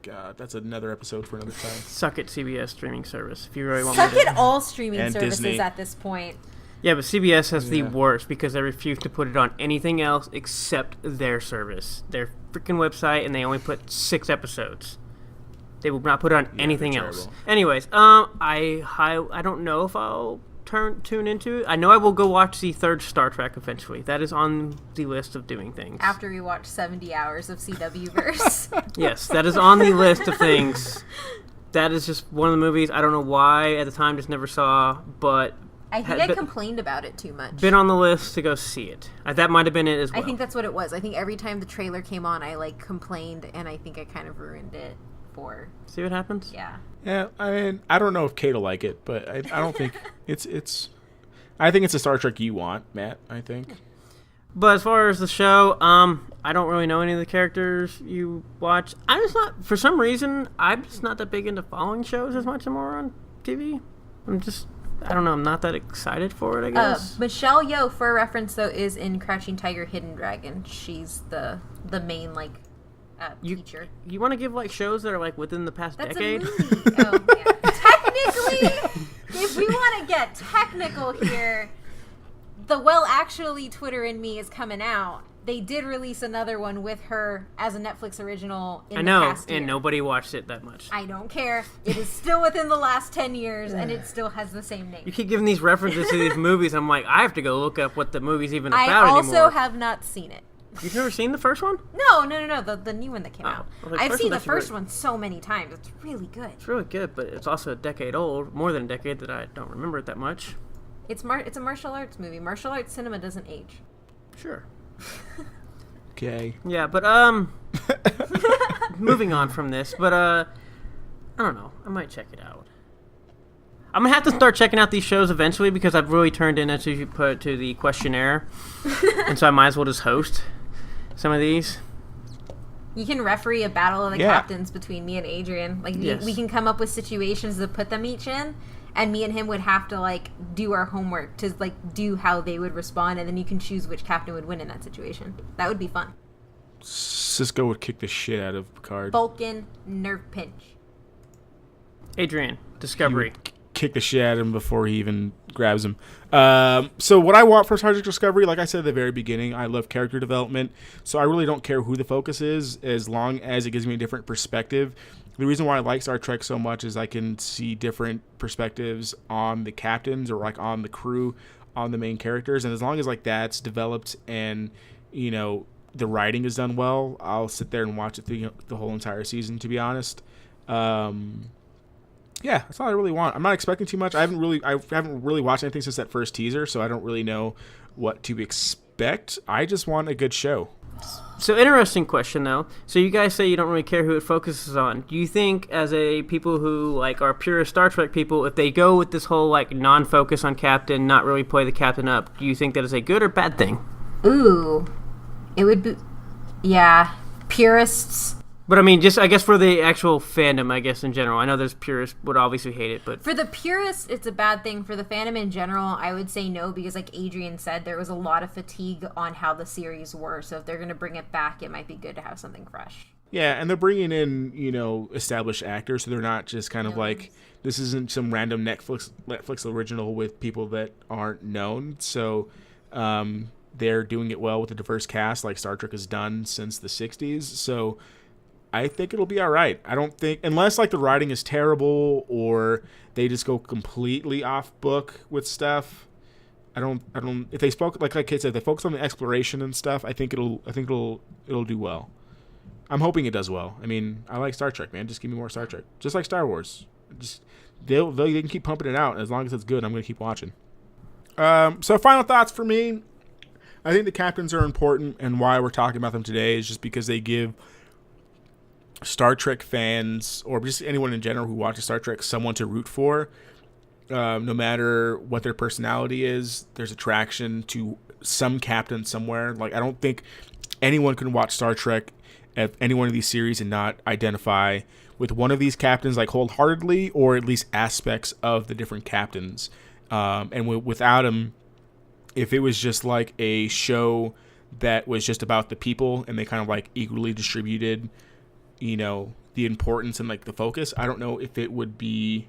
God, that's another episode for another time. Suck it, CBS streaming service. If you really want Suck me to. it, all streaming And services Disney. at this point. Yeah, but CBS has the worst because they refuse to put it on anything else except their service, their freaking website, and they only put 6 episodes. They will not put it on anything else. Anyways, I don't know if I'll tune into it. I know I will go watch the 3rd Star Trek eventually. That is on the list of doing things. After we watch 70 hours of CW-verse. Yes, that is on the list of things. That is just one of the movies. I don't know why at the time, just never saw, but I think I complained about it too much. Been on the list to go see it. That might have been it as well. I think that's what it was. I think every time the trailer came on, I complained, and I think I kind of ruined it for. See what happens? Yeah. Yeah, I mean, I don't know if Kate will like it, but I don't think it's. I think it's a Star Trek you want, Matt. I think. But as far as the show, I don't really know any of the characters you watch. I'm just not, for some reason, I'm just not that big into following shows as much anymore on TV. I don't know, I'm not that excited for it, I guess. Michelle Yeoh, for reference, though, is in Crouching Tiger, Hidden Dragon. She's the main, teacher. You want to give, shows that are, within the past decade? That's a movie. Oh, yeah. Technically, if we want to get technical here, the Actually Twitter in me is coming out. They did release another one with her as a Netflix original in the past year. And nobody watched it that much. I don't care. It is still within the last 10 years, and it still has the same name. You keep giving these references to these movies. I'm like, I have to go look up what the movie's even about anymore. I anymore. also have not seen it. You've never seen the first one? No. The new one that came out. Well, I've seen the one's first really- one so many times. It's really good. It's really good, but it's also a decade old, more than a decade that I don't remember it that much. It's a martial arts movie. Martial arts cinema doesn't age. Sure. Okay. Yeah, but moving on from this, but I don't know. I might check it out. I'm gonna have to start checking out these shows eventually because I've really turned in, as you put it, to the questionnaire, and so I might as well just host some of these. You can referee a battle of the Yeah. captains between me and Adrian. Like Yes. we can come up with situations to put them each in, and me and him would have to like do our homework to like do how they would respond, and then you can choose which captain would win in that situation. That would be fun. Cisco would kick the shit out of Picard. Vulcan nerve pinch. Adrian, He Discovery. would kick the shit out of him before he even grabs him. So what I want for Star Trek Discovery, like I said at the very beginning, I love character development. So I really don't care who the focus is, as long as it gives me a different perspective. The reason why I like Star Trek so much is I can see different perspectives on the captains or like on the crew, on the main characters. And as long as like that's developed and, you know, the writing is done well, I'll sit there and watch it through the whole entire season, to be honest. Yeah, that's all I really want. I'm not expecting too much. I haven't really watched anything since that first teaser, so I don't really know what to expect. I just want a good show. So interesting question though. So you guys say you don't really care who it focuses on. Do you think, as a people who like are pure Star Trek people, if they go with this whole like non-focus on captain, not really play the captain up, do you think that is a good or bad thing? Ooh, it would be, yeah, purists. But I mean, just I guess for the actual fandom, I guess in general, I know there's purists would obviously hate it, but For the purists, it's a bad thing. For the fandom in general, I would say no, because like Adrian said, there was a lot of fatigue on how the series were. So if they're going to bring it back, it might be good to have something fresh. Yeah, and they're bringing in, you know, established actors, so they're not just kind of like, this isn't some random Netflix original with people that aren't known. So they're doing it well with a diverse cast like Star Trek has done since the 60s. So I think it'll be all right. I don't think, unless like the writing is terrible or they just go completely off book with stuff. I don't. If they spoke like Kate said, if they focus on the exploration and stuff, I think it'll do well. I'm hoping it does well. I mean, I like Star Trek, man. Just give me more Star Trek. Just like Star Wars. Just they can keep pumping it out. As long as it's good, I'm gonna keep watching. So final thoughts for me. I think the captains are important, and why we're talking about them today is just because they give Star Trek fans, or just anyone in general who watches Star Trek, someone to root for. No matter what their personality is, there's attraction to some captain somewhere. Like, I don't think anyone can watch Star Trek at any one of these series and not identify with one of these captains, like wholeheartedly, or at least aspects of the different captains. And without them, if it was just like a show that was just about the people and they kind of like equally distributed, you know, the importance and like the focus, I don't know if it would be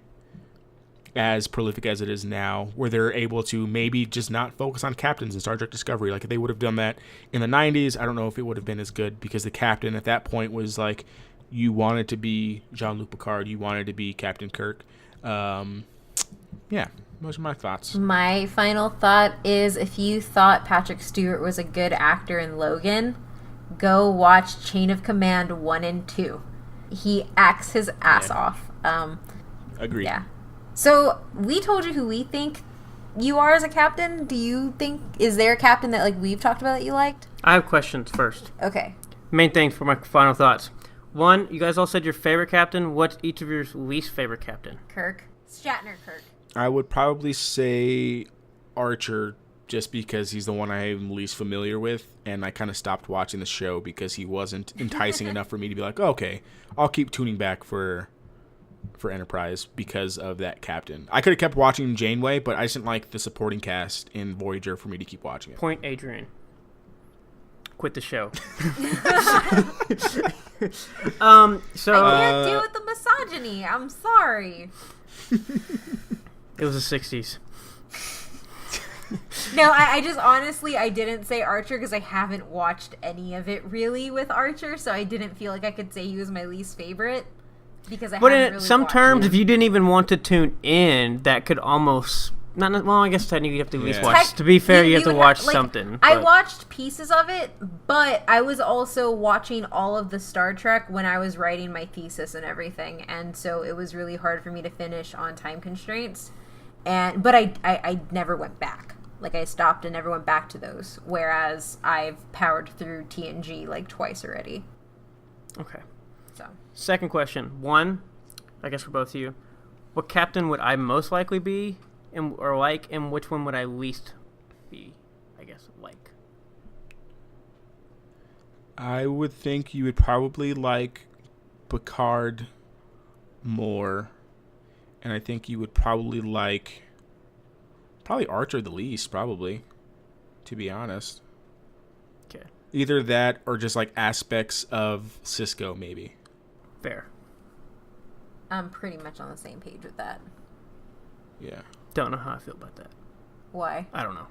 as prolific as it is now, where they're able to maybe just not focus on captains in Star Trek Discovery. Like, if they would have done that in the 90s, I don't know if it would have been as good, because the captain at that point was like, you wanted to be Jean-Luc Picard, you wanted to be Captain Kirk. Yeah, those are my thoughts. My final thought is, if you thought Patrick Stewart was a good actor in Logan, go watch Chain of Command 1 and 2. He acts his ass off. Agreed. Yeah. So we told you who we think you are as a captain. Do you think, is there a captain that like we've talked about that you liked? I have questions first. Okay. Main things for my final thoughts. One, you guys all said your favorite captain. What's each of your least favorite captain? Kirk. Shatner Kirk. I would probably say Archer, just because he's the one I'm least familiar with, and I kind of stopped watching the show because he wasn't enticing enough for me to be like, oh, okay, I'll keep tuning back for Enterprise because of that captain. I could have kept watching Janeway, but I just didn't like the supporting cast in Voyager for me to keep watching it. Point Adrian. Quit the show. So I can't deal with the misogyny. I'm sorry. it was the 60s. No, I just honestly, I didn't say Archer because I haven't watched any of it really with Archer, so I didn't feel like I could say he was my least favorite because I But haven't in really some watched terms, it. if you didn't even want to tune in, that could almost Not well. I guess technically you have to at least Yeah. watch. To be fair, you have to would watch like, something. I but- watched pieces of it, but I was also watching all of the Star Trek when I was writing my thesis and everything, and so it was really hard for me to finish on time constraints. But I never went back. Like, I stopped and never went back to those, whereas I've powered through TNG like twice already. Okay. So Second question. One, I guess for both of you, what captain would I most likely be, and which one would I least be? I guess like. I would think you would probably like Picard more, and I think you would probably like Archer the least, probably, to be honest. Okay. Either that or just like aspects of Cisco, maybe. Fair. I'm pretty much on the same page with that. Yeah. Don't know how I feel about that. Why? I don't know.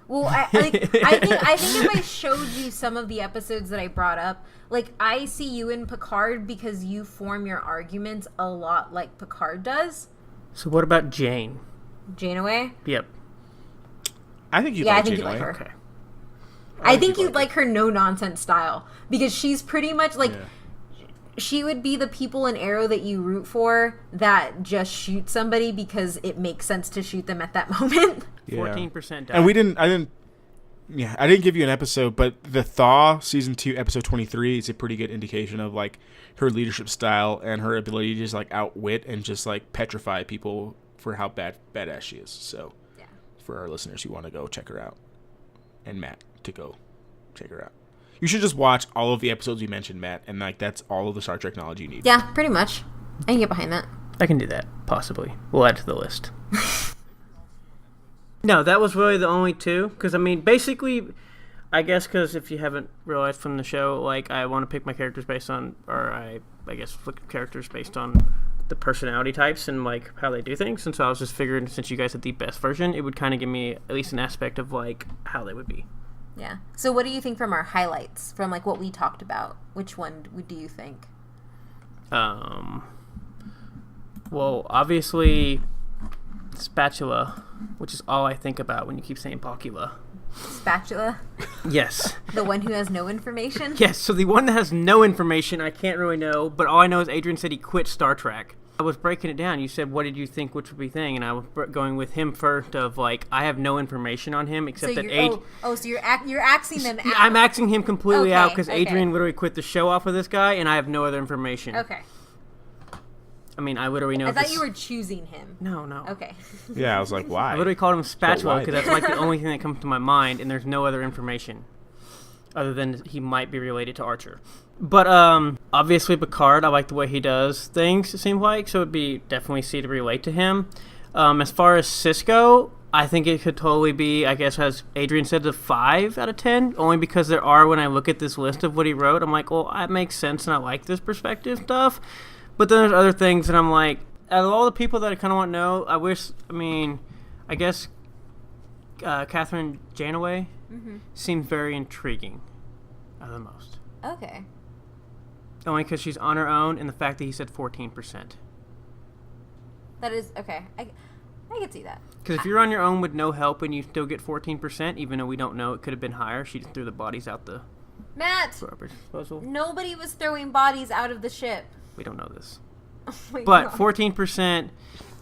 Well, I think if I showed you some of the episodes that I brought up, like, I see you in Picard because you form your arguments a lot like Picard does. So what about Jane? Janeway? Yep. I think you'd Yeah, I like think you Janeway. like her. Okay. I think you'd like her no-nonsense style because she's pretty much like... Yeah. She would be the people in Arrow that you root for that just shoot somebody because it makes sense to shoot them at that moment. 14% And I didn't give you an episode, but the Thaw season 2 episode 23 is a pretty good indication of like her leadership style and her ability to just like outwit and just like petrify people for how badass she is. So Yeah. for our listeners who want to go check her out, and Matt to go check her out. You should just watch all of the episodes you mentioned, Matt, and like that's all of the Star Trek knowledge you need. Yeah, pretty much. I can get behind that. I can do that, possibly. We'll add to the list. No, that was really the only two. Because, I mean, basically, I guess because if you haven't realized from the show, like, I want to pick my characters based on, or I guess look at characters based on the personality types and, like, how they do things. And so I was just figuring, since you guys had the best version, it would kind of give me at least an aspect of, like, how they would be. Yeah. So what do you think from our highlights, from like what we talked about? Which one do you think? Well, obviously, Spatula, which is all I think about when you keep saying Pocula. Spatula? Yes. The one who has no information? Yes, so the one that has no information, I can't really know, but all I know is Adrian said he quit Star Trek. I was breaking it down. You said, what did you think which would be thing? And I was going with him first of, like, I have no information on him except So that so you're axing them out. I'm axing him completely out Okay, because okay. Adrian literally quit the show off of this guy, and I have no other information. Okay. I mean, I literally know I thought this- you were choosing him. No. Okay. Yeah, I was like, why? I literally called him Spatula why because that's like the only thing that comes to my mind, and there's no other information other than he might be related to Archer. But obviously Picard, I like the way he does things, it seems like, so it'd be definitely C to relate to him. As far as Cisco, I think it could totally be, I guess, as Adrian said, a 5 out of 10, only because there are, when I look at this list of what he wrote, I'm like, well, that makes sense, and I like this perspective stuff. But then there's other things that I'm like, out of all the people that I kind of want to know, I guess Catherine Janeway seems very intriguing out of the most. Okay. Only because she's on her own, and the fact that he said 14%. That is, okay. I can see that. Because if you're on your own with no help and you still get 14%, even though we don't know, it could have been higher. She just threw the bodies out the Matt, garbage disposal. nobody was throwing bodies out of the ship. We don't know this. Oh my But God. 14%,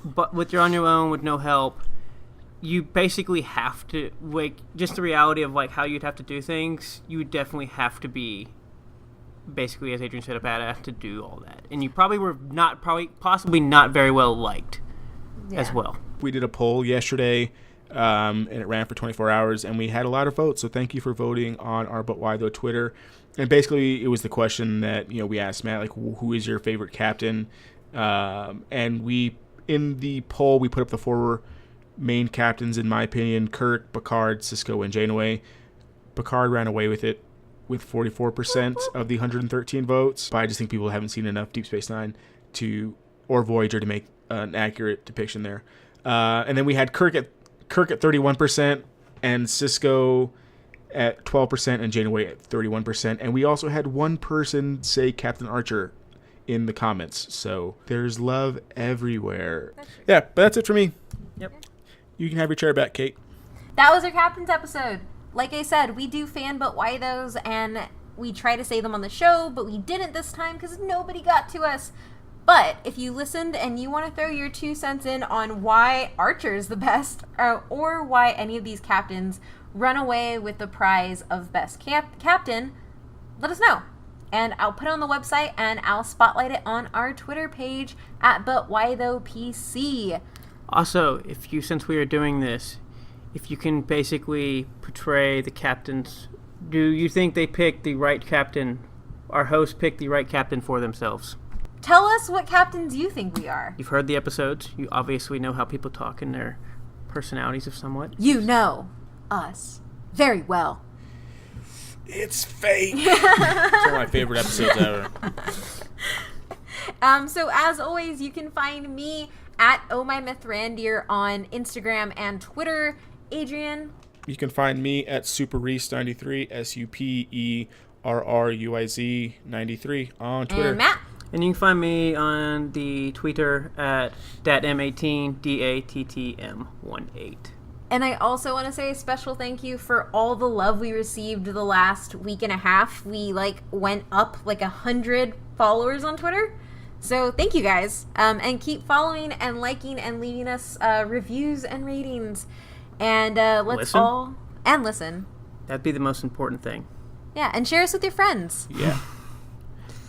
but with you're on your own with no help, you basically have to, like, just the reality of, like, how you'd have to do things, you would definitely have to be, basically, as Adrian said, a badass to do all that. And you probably were possibly not very well liked as Yeah. well. We did a poll yesterday, and it ran for 24 hours, and we had a lot of votes. So thank you for voting on our But Why Though Twitter. And basically, it was the question that we asked Matt, like, who is your favorite captain? And we, in the poll, we put up the 4 main captains, in my opinion: Kirk, Picard, Cisco, and Janeway. Picard ran away with it with 44% of the 113 votes. But I just think people haven't seen enough Deep Space Nine or Voyager to make an accurate depiction there. And then we had Kirk at 31%, and Cisco at 12%, and Janeway at 31%. And we also had one person say Captain Archer in the comments. So there's love everywhere. Yeah, but that's it for me. Yep. You can have your chair back, Kate. That was our Captain's episode. Like I said, we do fan but why those, and we try to say them on the show, but we didn't this time because nobody got to us. But if you listened and you want to throw your 2 cents in on why Archer is the best, or why any of these captains run away with the prize of best captain, let us know. And I'll put it on the website, and I'll spotlight it on our Twitter page at ButWhyThoughPC. Also, since we are doing this, if you can basically portray the captains, do you think they picked the right captain? Our host picked the right captain for themselves. Tell us what captains you think we are. You've heard the episodes. You obviously know how people talk and their personalities of somewhat. You know us very well. It's fake. It's one of my favorite episodes ever. So as always, you can find me at ohmymythrandir on Instagram and Twitter. Adrian? You can find me at SuperReese93, SuperRuiz 93 on Twitter. And Matt? And you can find me on the Twitter at datm18, DATTM18. And I also want to say a special thank you for all the love we received the last week and a half. We went up 100 followers on Twitter. So thank you guys. And keep following and liking and leaving us reviews and ratings. And let's all... And listen. That'd be the most important thing. Yeah, and share us with your friends. Yeah.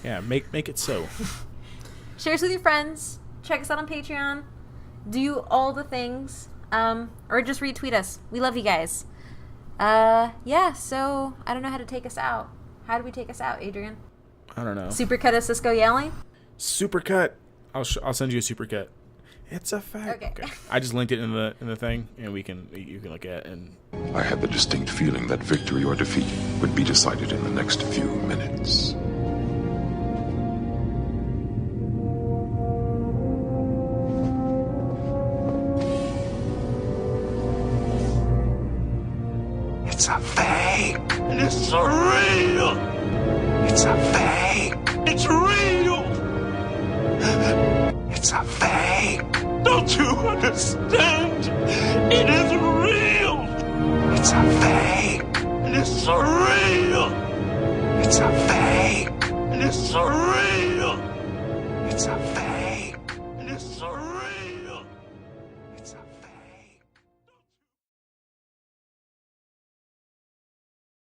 Yeah, make it so. Share us with your friends. Check us out on Patreon. Do all the things. Or just retweet us. We love you guys. Yeah, so I don't know how to take us out. How do we take us out, Adrian? I don't know. Supercut of Cisco yelling? Supercut. I'll send you a supercut. It's a fact. Okay. I just linked it in the thing, and you can look at it. And I had the distinct feeling that victory or defeat would be decided in the next few minutes. It's a fake. It's real. It's a fake. It's real. It's a fake. Don't you understand? It is real. It's a fake. It's real. It's a fake. It's real.